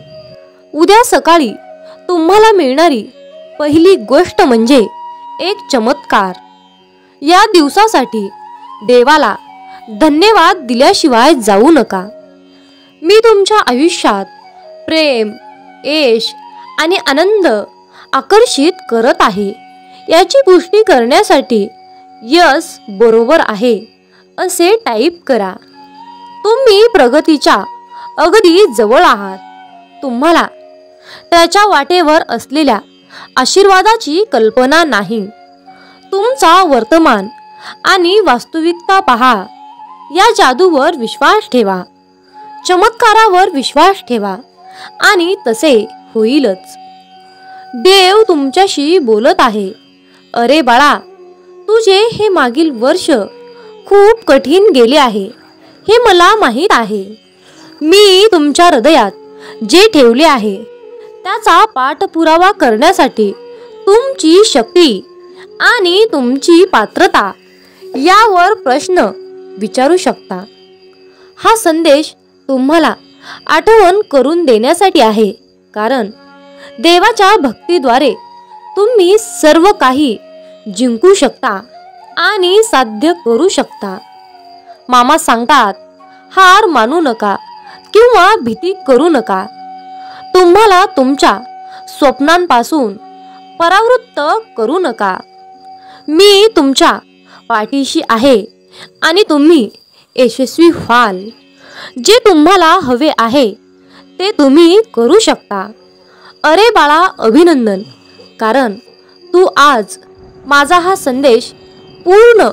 उद्या सकाळी तुम्हाला मिळणारी पहिली गोष्ट म्हणजे एक चमत्कार. या दिवसासाठी देवाला धन्यवाद दिल्याशिवाय जाऊ नका. मी तुमच्या आयुष्यात प्रेम, यश आणि आनंद आकर्षित करत आहे याची पुष्टी करण्यासाठी यस बरोबर आहे असे टाईप करा. तुम्ही प्रगतीच्या अगदी जवळ आहात. तुम्हाला त्याच्या वाटेवर असलेल्या आशीर्वादाची कल्पना नाही. तुमचा वर्तमान आणि वास्तविकता पहा. या जादूवर विश्वास ठेवा, चमत्कारावर विश्वास ठेवा आणि तसे होईलच. देव तुमच्याशी बोलत आहे. अरे बाळा, तुझे हे मागील वर्ष खूप कठीण गेले आहे हे मला माहीत आहे. मी तुमच्या हृदयात जे ठेवले आहे त्याचा पाठपुरावा करण्यासाठी तुमची शक्ती आणि तुमची पात्रता यावर प्रश्न विचारू शकता. हा संदेश तुम्हाला आठवण करून देण्यासाठी आहे, कारण देवाच्या भक्तीद्वारे तुम्ही सर्व काही जिंकू शकता आणि साध्य करू शकता. मामा सांगतात, हार मानू नका किंवा भीती करू नका. तुम्हाला तुमच्या स्वप्नांपासून परावृत्त करू नका. मी तुमच्या पाठीशी आहे आणि तुम्ही यशस्वी व्हाल. जे तुम्हाला हवे आहे ते तुम्ही करू शकता. अरे बाळा, अभिनंदन, कारण तू आज माझा हा संदेश पूर्ण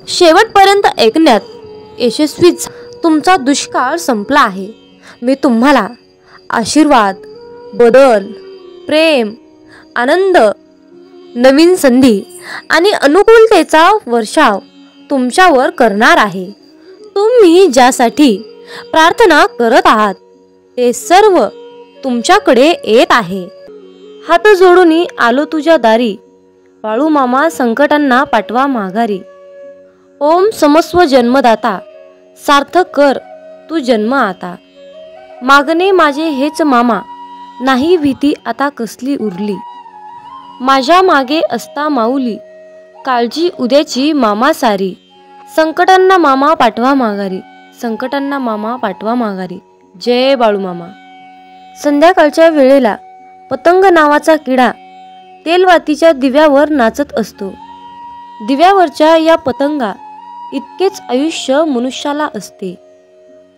शेवटपर्यंत ऐकण्यात यशस्वी. तुमचा दुष्काळ संपला आहे. मी तुम्हाला आशीर्वाद, बदल, प्रेम, आनंद, नवीन संधी आणि अनुकूलतेचा वर्षाव तुमच्यावर करणार आहे. तुम्ही ज्यासाठी प्रार्थना करत आहात ते सर्व तुमच्याकडे येत आहे. हात जोडून आलो तुझ्या दारी, बाळू मामा संकटांना पाठवा माघारी. ओम समस्व जन्मदाता, सार्थक कर तू जन्म आता. मागणे माझे हेच मामा, नाही भीती आता कसली उरली. माझ्या मागे असता माऊली, काळजी उद्याची मामा सारी. संकटांना मामा पाठवा माघारी, संकटांना मामा पाठवा माघारी. जय बाळूमामा. संध्याकाळच्या वेळेला पतंग नावाचा किडा तेलवातीच्या दिव्यावर नाचत असतो. दिव्यावरच्या या पतंगा इतकेच आयुष्य मनुष्याला असते.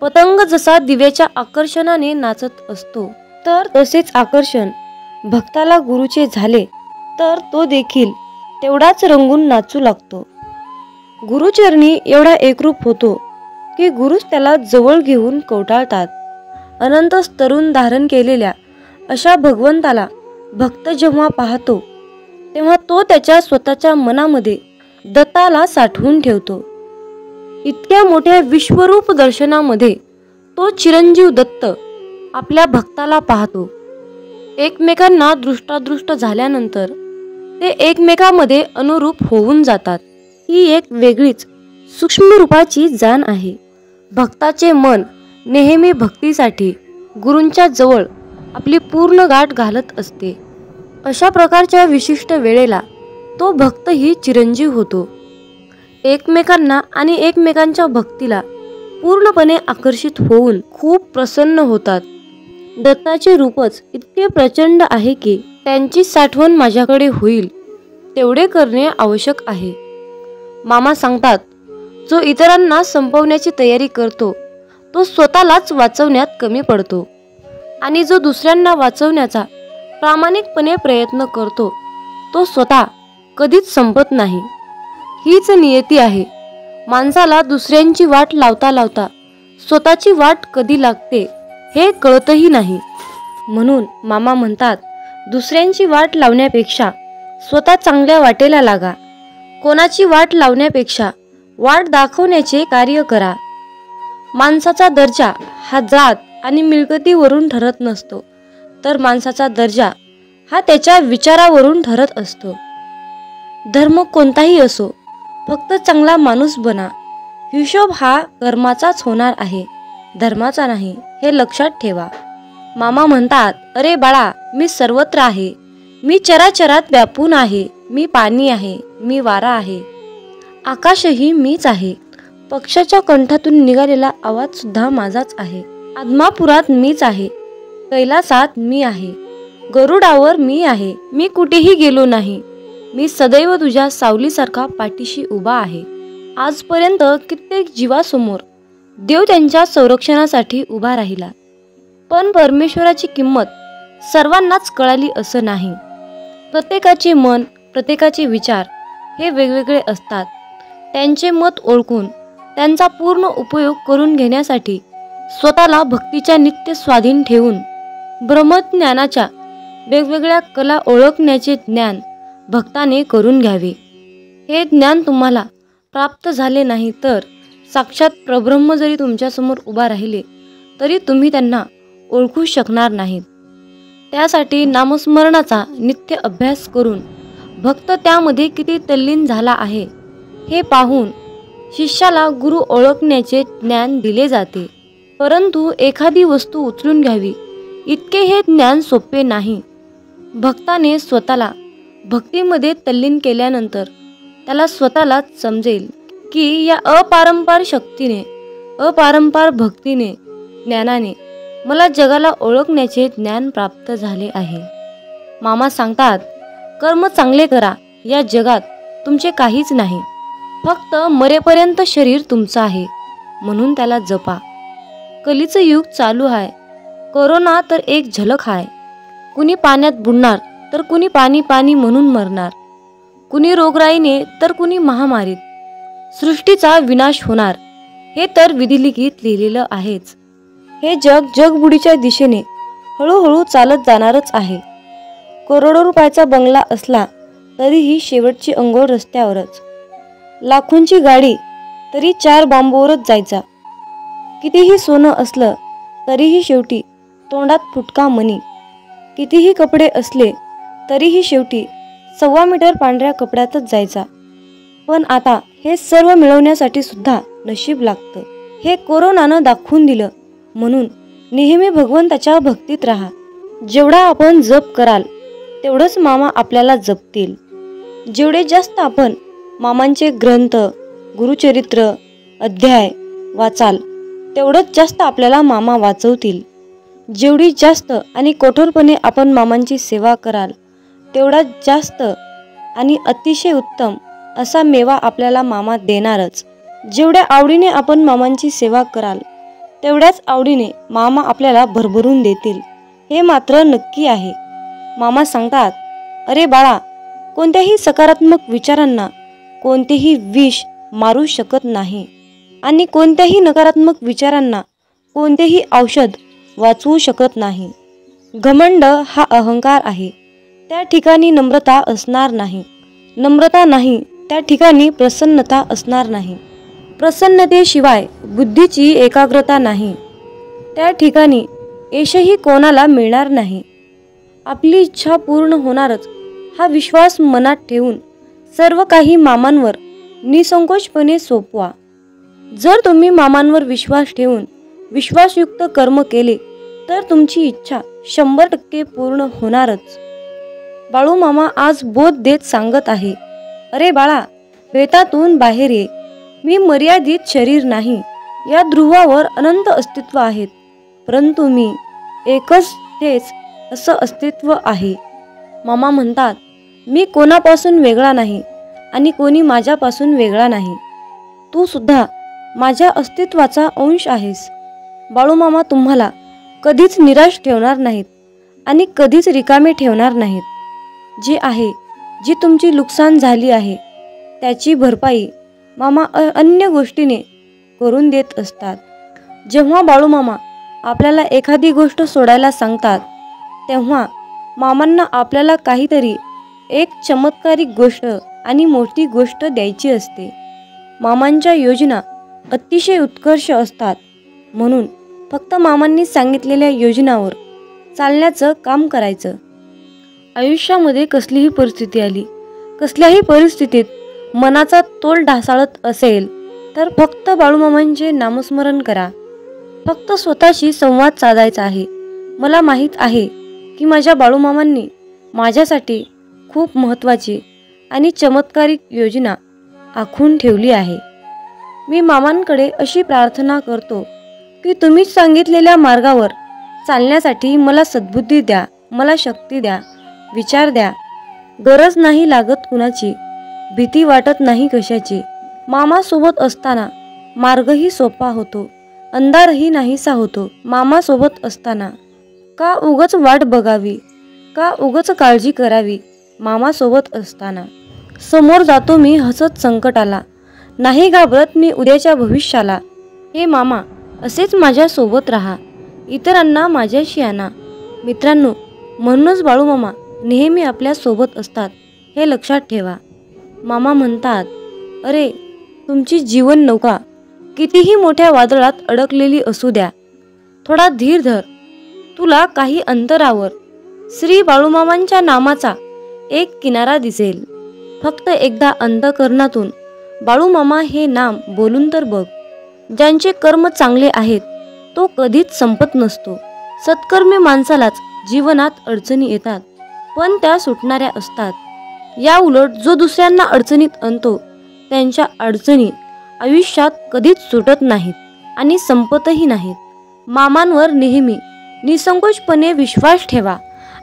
पतंग जसा दिव्याच्या आकर्षणाने नाचत असतो, तर तसेच आकर्षण भक्ताला गुरुचे झाले तर तो देखील तेवढाच रंगून नाचू लागतो. गुरुचरणी एवढा एकरूप होतो की गुरुच त्याला जवळ घेऊन कवटाळतात. अनंत तरुण धारण केलेल्या अशा भगवंताला भक्त जेव्हा पाहतो तेव्हा तो त्याच्या स्वतःच्या मनामध्ये दत्ताला साठवून ठेवतो. इतक्या मोठ्या विश्वरूप दर्शनामध्ये तो चिरंजीव दत्त आपल्या भक्ताला पाहतो. एकमेकांना दृष्टादृष्ट झाल्यानंतर ते एकमेकांमध्ये अनुरूप होऊन जातात. ही एक वेगळीच सूक्ष्म रूपाची जाण आहे. भक्ताचे मन नेहमी भक्तीसाठी गुरूंच्या जवळ आपली पूर्ण गाठ घालत असते. अशा प्रकारच्या विशिष्ट वेळेला तो भक्तही चिरंजीव होतो. एकमेकांना आणि एकमेकांच्या भक्तीला पूर्णपणे आकर्षित होऊन खूप प्रसन्न होतात. दत्ताचे रूपच इतके प्रचंड आहे की त्यांची साठवण माझ्याकडे होईल तेवढे करणे आवश्यक आहे. मामा सांगतात, जो इतरांना संपवण्याची तयारी करतो तो स्वतःलाच वाचवण्यात कमी पडतो, आणि जो दुसऱ्यांना वाचवण्याचा प्रामाणिकपणे प्रयत्न करतो तो स्वतः कधीच संपत नाही. हीच नियती आहे. माणसाला दुसऱ्यांची वाट लावता लावता स्वतःची वाट कधी लागते हे कळतही नाही. म्हणून मामा म्हणतात, दुसऱ्यांची वाट लावण्यापेक्षा स्वतः चांगल्या वाटेला लागा. कोणाची वाट लावण्यापेक्षा वाट दाखवण्याचे कार्य करा. माणसाचा दर्जा हा जात आणि मिळकतीवरून ठरत नसतो, तर माणसाचा दर्जा हा त्याच्या विचारावरून ठरत असतो. धर्म कोणताही असो, फक्त चांगला माणूस बना. हिशोब हा कर्माचाच होणार आहे, धर्माचा नाही, हे लक्षात ठेवा. मामा म्हणतात, अरे बाळा, मी सर्वत्र आहे. मी चराचरात व्यापून आहे. मी पाणी आहे, मी वारा आहे, आकाशही मीच आहे. पक्षाच्या कंठातून निघालेला आवाज सुद्धा माझाच आहे. आदमापुरात मीच आहे, कैलासात मी आहे, गरुडावर मी आहे. मी कुठेही गेलो नाही. मी सदैव तुझ्या सावलीसारखा पाठीशी उभा आहे. आजपर्यंत कित्येक जीवासमोर देव त्यांच्या संरक्षणासाठी उभा राहिला, पण परमेश्वराची किंमत सर्वांनाच कळाली असं नाही. प्रत्येकाचे मन, प्रत्येकाचे विचार हे वेगवेगळे असतात. त्यांचे मत ओळखून त्यांचा पूर्ण उपयोग करून घेण्यासाठी स्वतःला भक्तीच्या नित्य स्वाधीन ठेवून ब्रह्मज्ञानाच्या वेगवेगळ्या कला ओळखण्याचे ज्ञान भक्ताने करून घ्यावे. हे ज्ञान तुम्हाला प्राप्त झाले नाही तर साक्षात परब्रह्म जरी तुमच्यासमोर उभा राहिले तरी तुम्ही त्यांना ओळखू शकणार नाहीत. त्यासाठी नामस्मरणाचा नित्य अभ्यास करून भक्त त्यामध्ये किती तल्लीन झाला आहे हे पाहून शिष्याला गुरु ओळखण्याचे ज्ञान दिले जाते. परंतु एखादी वस्तू उचलून घ्यावी इतके हे ज्ञान सोपे नाही. भक्ताने स्वतःला भक्तीमध्ये तल्लीन केल्यानंतर त्याला स्वतःलाच समजेल की या अपारंपार शक्तीने, अपारंपार भक्तीने, ज्ञानाने मला जगाला ओळखण्याचे ज्ञान प्राप्त झाले आहे. मामा सांगतात, कर्म चांगले करा. या जगात तुमचे काहीच नाही, फक्त मरेपर्यंत शरीर तुमचं आहे, म्हणून त्याला जपा. कलीचं युग चालू आहे. कोरोना तर एक झलक आहे. कुणी पाण्यात बुडणार तर कुणी पाणी पाणी म्हणून मरणार, कुणी रोगराईने तर कुणी महामारीत. सृष्टीचा विनाश होणार हे तर विधिलिखित लिहिलेलं आहेच. हे जग जगबुडीच्या दिशेने हळूहळू चालत जाणारच आहे. करोडो रुपयाचा बंगला असला तरीही शेवटची अंघोळ रस्त्यावरच. लाखोंची गाडी तरी 4 बांबूवरच जायचा. कितीही सोनं असलं तरीही शेवटी तोंडात फुटका मणी. कितीही कपडे असले तरीही शेवटी 1.25 मीटर पांढऱ्या कपड्यातच जायचा. पण आता हे सर्व मिळवण्यासाठी सुद्धा नशीब लागतं. हे कोरोनानं दाखवून दिलं. म्हणून नेहमी भगवंताच्या भक्तीत राहा. जेवढा आपण जप कराल तेवढंच मामा आपल्याला जपतील. जेवढे जास्त आपण मामांचे ग्रंथ, गुरुचरित्र, अध्याय वाचाल तेवढंच जास्त आपल्याला मामा वाचवतील. जेवढी जास्त आणि कठोरपणे आपण मामांची सेवा कराल तेवढा जास्त आणि अतिशय उत्तम असा मेवा आपल्याला मामा देणारच. जेवढ्या आवडीने आपण मामांची सेवा कराल तेवढ्याच आवडीने मामा आपल्याला भरभरून देतील. हे मात्र नक्की आहे. मामा सांगतात, अरे बाळा, कोणत्याही सकारात्मक विचारांना कोणतेही विष मारू शकत नाही आणि कोणत्याही नकारात्मक विचारांना कोणतेही औषध वाचवू शकत नाही. घमंड हा अहंकार आहे, त्या ठिकाणी नम्रता असणार नाही. नम्रता नाही त्या ठिकाणी प्रसन्नता असणार नाही. प्रसन्नतेशिवाय बुद्धीची एकाग्रता नाही, त्या ठिकाणी यशही कोणाला मिळणार नाही. आपली इच्छा पूर्ण होणारच हा विश्वास मनात ठेवून सर्व काही मामांवर निसंकोचपणे सोपवा. जर तुम्ही मामांवर विश्वास ठेवून विश्वासयुक्त कर्म केले तर तुमची इच्छा 100% पूर्ण होणारच. बाळू मामा आज बोध देत सांगत आहे, अरे बाळा, प्रेतातून बाहेर ये. मी मर्यादित शरीर नाही. या ध्रुवावर अनंत अस्तित्व आहेत, परंतु मी एकच तेच असं अस्तित्व आहे. मामा म्हणतात, मी कोणापासून वेगळा नाही आणि कोणी माझ्यापासून वेगळा नाही. तू सुद्धा माझ्या अस्तित्वाचा अंश आहेस. बाळूमामा तुम्हाला कधीच निराश ठेवणार नाहीत आणि कधीच रिकामे ठेवणार नाहीत. जे आहे, जी तुमची नुकसान झाली आहे त्याची भरपाई मामा अन्य गोष्टीने करून देत असतात. जेव्हा बाळूमामा आपल्याला एखादी गोष्ट सोडायला सांगतात तेव्हा मामांना आपल्याला काहीतरी एक चमत्कारिक गोष्ट आणि मोठी गोष्ट द्यायची असते. मामांच्या योजना अतिशय उत्कर्ष असतात. म्हणून फक्त मामांनी सांगितलेल्या योजनावर चालण्याचं काम करायचं. आयुष्यामध्ये कसलीही परिस्थिती आली, कसल्याही परिस्थितीत मनाचा तोल ढासाळत असेल तर फक्त बाळूमामांचे नामस्मरण करा. फक्त स्वतःशी संवाद साधायचा आहे. मला माहीत आहे की माझ्या बाळूमामांनी माझ्यासाठी खूप महत्त्वाची आणि चमत्कारिक योजना आखून ठेवली आहे. मी मामांकडे अशी प्रार्थना करतो की तुम्ही सांगितलेल्या मार्गावर चालण्यासाठी मला सद्बुद्धी द्या, मला शक्ती द्या, विचार द्या. गरज नाही लागत कुणाची, भीती वाटत नाही कशाची. मामासोबत असताना मार्गही सोपा होतो, अंधारही नाहीसा होतो. मामासोबत असताना का उगच वाट बघावी, का उगच काळजी करावी. मामासोबत असताना समोर जातो मी हसत संकटाला, नाही घाबरत मी उद्याच्या भविष्याला. हे मामा, असेच माझ्यासोबत राहा, इतरांना माझ्याशी आणा. मित्रांनो, म्हणूनच बाळूमामा नेहमी आपल्या सोबत असतात, हे लक्षात ठेवा. मामा म्हणतात, अरे, तुमची जीवन नौका कितीही मोठ्या वादळात अडकलेली असू द्या, थोडा धीर धर. तुला काही अंतरावर श्री बाळूमामांच्या नामाचा एक किनारा दिसेल. फक्त एकदा अंतःकरणातून बाळूमामा हे नाम बोलून तर बघ. ज्यांचे कर्म चांगले आहेत तो कधीच संपत नसतो. सत्कर्मी माणसालाच जीवनात अडचणी येतात, पण त्या सुटणाऱ्या असतात. या उलट जो दुसऱ्यांना अडचणीत आणतो त्यांच्या अडचणी आयुष्यात कधीच सुटत नाहीत आणि संपतही नाहीत. मामांवर नेहमी निसंकोचपणे विश्वास ठेवा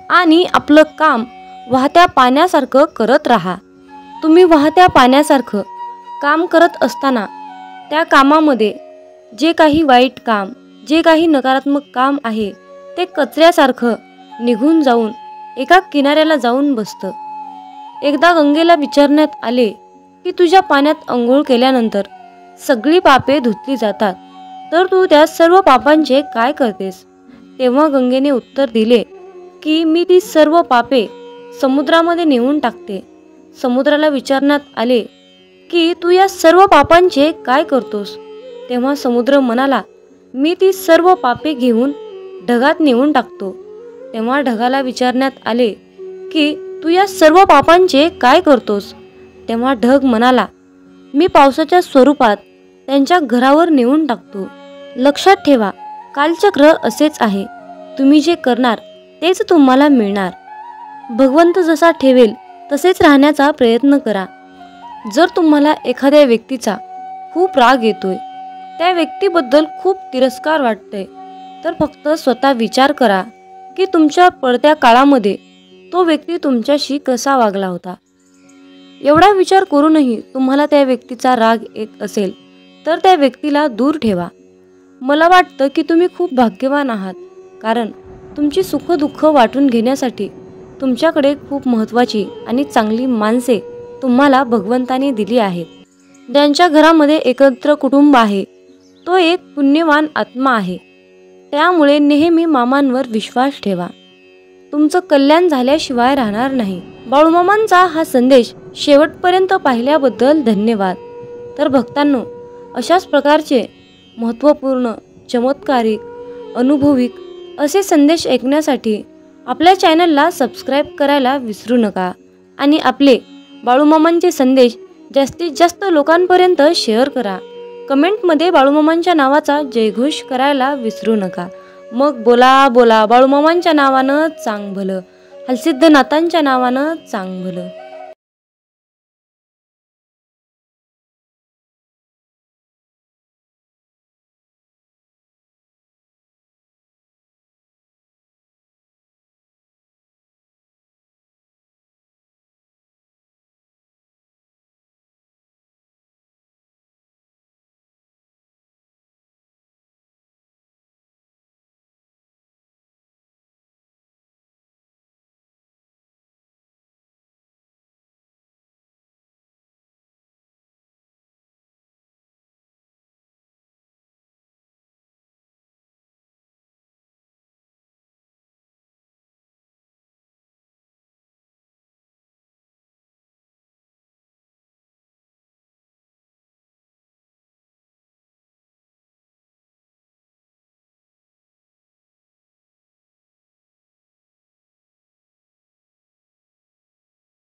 आणि आपलं काम वाहत्या पाण्यासारखं करत राहा. तुम्ही वाहत्या पाण्यासारखं काम करत असताना त्या कामामध्ये जे काही वाईट काम, जे काही नकारात्मक काम आहे ते कचऱ्यासारखं निघून जाऊन एका किनाऱ्याला जाऊन बसतं. एकदा गंगेला विचारण्यात आले की तुझ्या पाण्यात अंघोळ केल्यानंतर सगळी पापे धुतली जातात, तर तू त्या सर्व पापांचे काय करतेस? तेव्हा गंगेने उत्तर दिले की मी ती सर्व पापे समुद्रामध्ये नेऊन टाकते. समुद्राला विचारण्यात आले की तू या सर्व पापांचे काय करतोस? तेव्हा समुद्र म्हणाला, मी ती सर्व पापे घेऊन ढगात नेऊन टाकतो. तेव्हा ढगाला विचारण्यात आले की तू या सर्व पापांचे काय करतोस? तेव्हा ढग म्हणाला, मी पावसाच्या स्वरूपात त्यांच्या घरावर नेऊन टाकतो. लक्षात ठेवा, कालचक्र असेच आहे. तुम्ही जे करणार तेच तुम्हाला मिळणार. भगवंत जसा ठेवेल तसेच राहण्याचा प्रयत्न करा. जर तुम्हाला एखाद्या व्यक्तीचा खूप राग येतोय, त्या व्यक्तीबद्दल खूप तिरस्कार वाटतंय, तर फक्त स्वतः विचार करा की तुमच्या पडत्या काळामध्ये तो व्यक्ती तुमच्याशी कसा वागला होता. एवढा विचार करूनही तुम्हाला त्या व्यक्तीचा राग येत असेल तर त्या व्यक्तीला दूर ठेवा. मला वाटतं की तुम्ही खूप भाग्यवान आहात, कारण तुमची सुखदुःख वाटून घेण्यासाठी तुमच्याकडे खूप महत्त्वाची आणि चांगली माणसे तुम्हाला भगवंताने दिली आहेत. ज्यांच्या घरामध्ये एकत्र कुटुंब आहे तो एक पुण्यवान आत्मा आहे. त्यामुळे नेहमी मामांवर विश्वास ठेवा. तुमचं कल्याण झाल्याशिवाय राहणार नाही. बाळूमामांचा हा संदेश शेवटपर्यंत पाहिल्याबद्दल धन्यवाद. तर भक्तांनो, अशाच प्रकारचे महत्त्वपूर्ण, चमत्कारिक, अनुभविक असे संदेश ऐकण्यासाठी आपल्या चॅनलला सबस्क्राईब करायला विसरू नका आणि आपले बाळूमामांचे संदेश जास्तीत जास्त लोकांपर्यंत शेअर करा. कमेंटमध्ये बाळूमामांच्या नावाचा जयघोष करायला विसरू नका. मग बोला बोला बाळूमामांच्या नावानं चांग भलं, हलसिद्धनाथांच्या नावानं चांग भलं.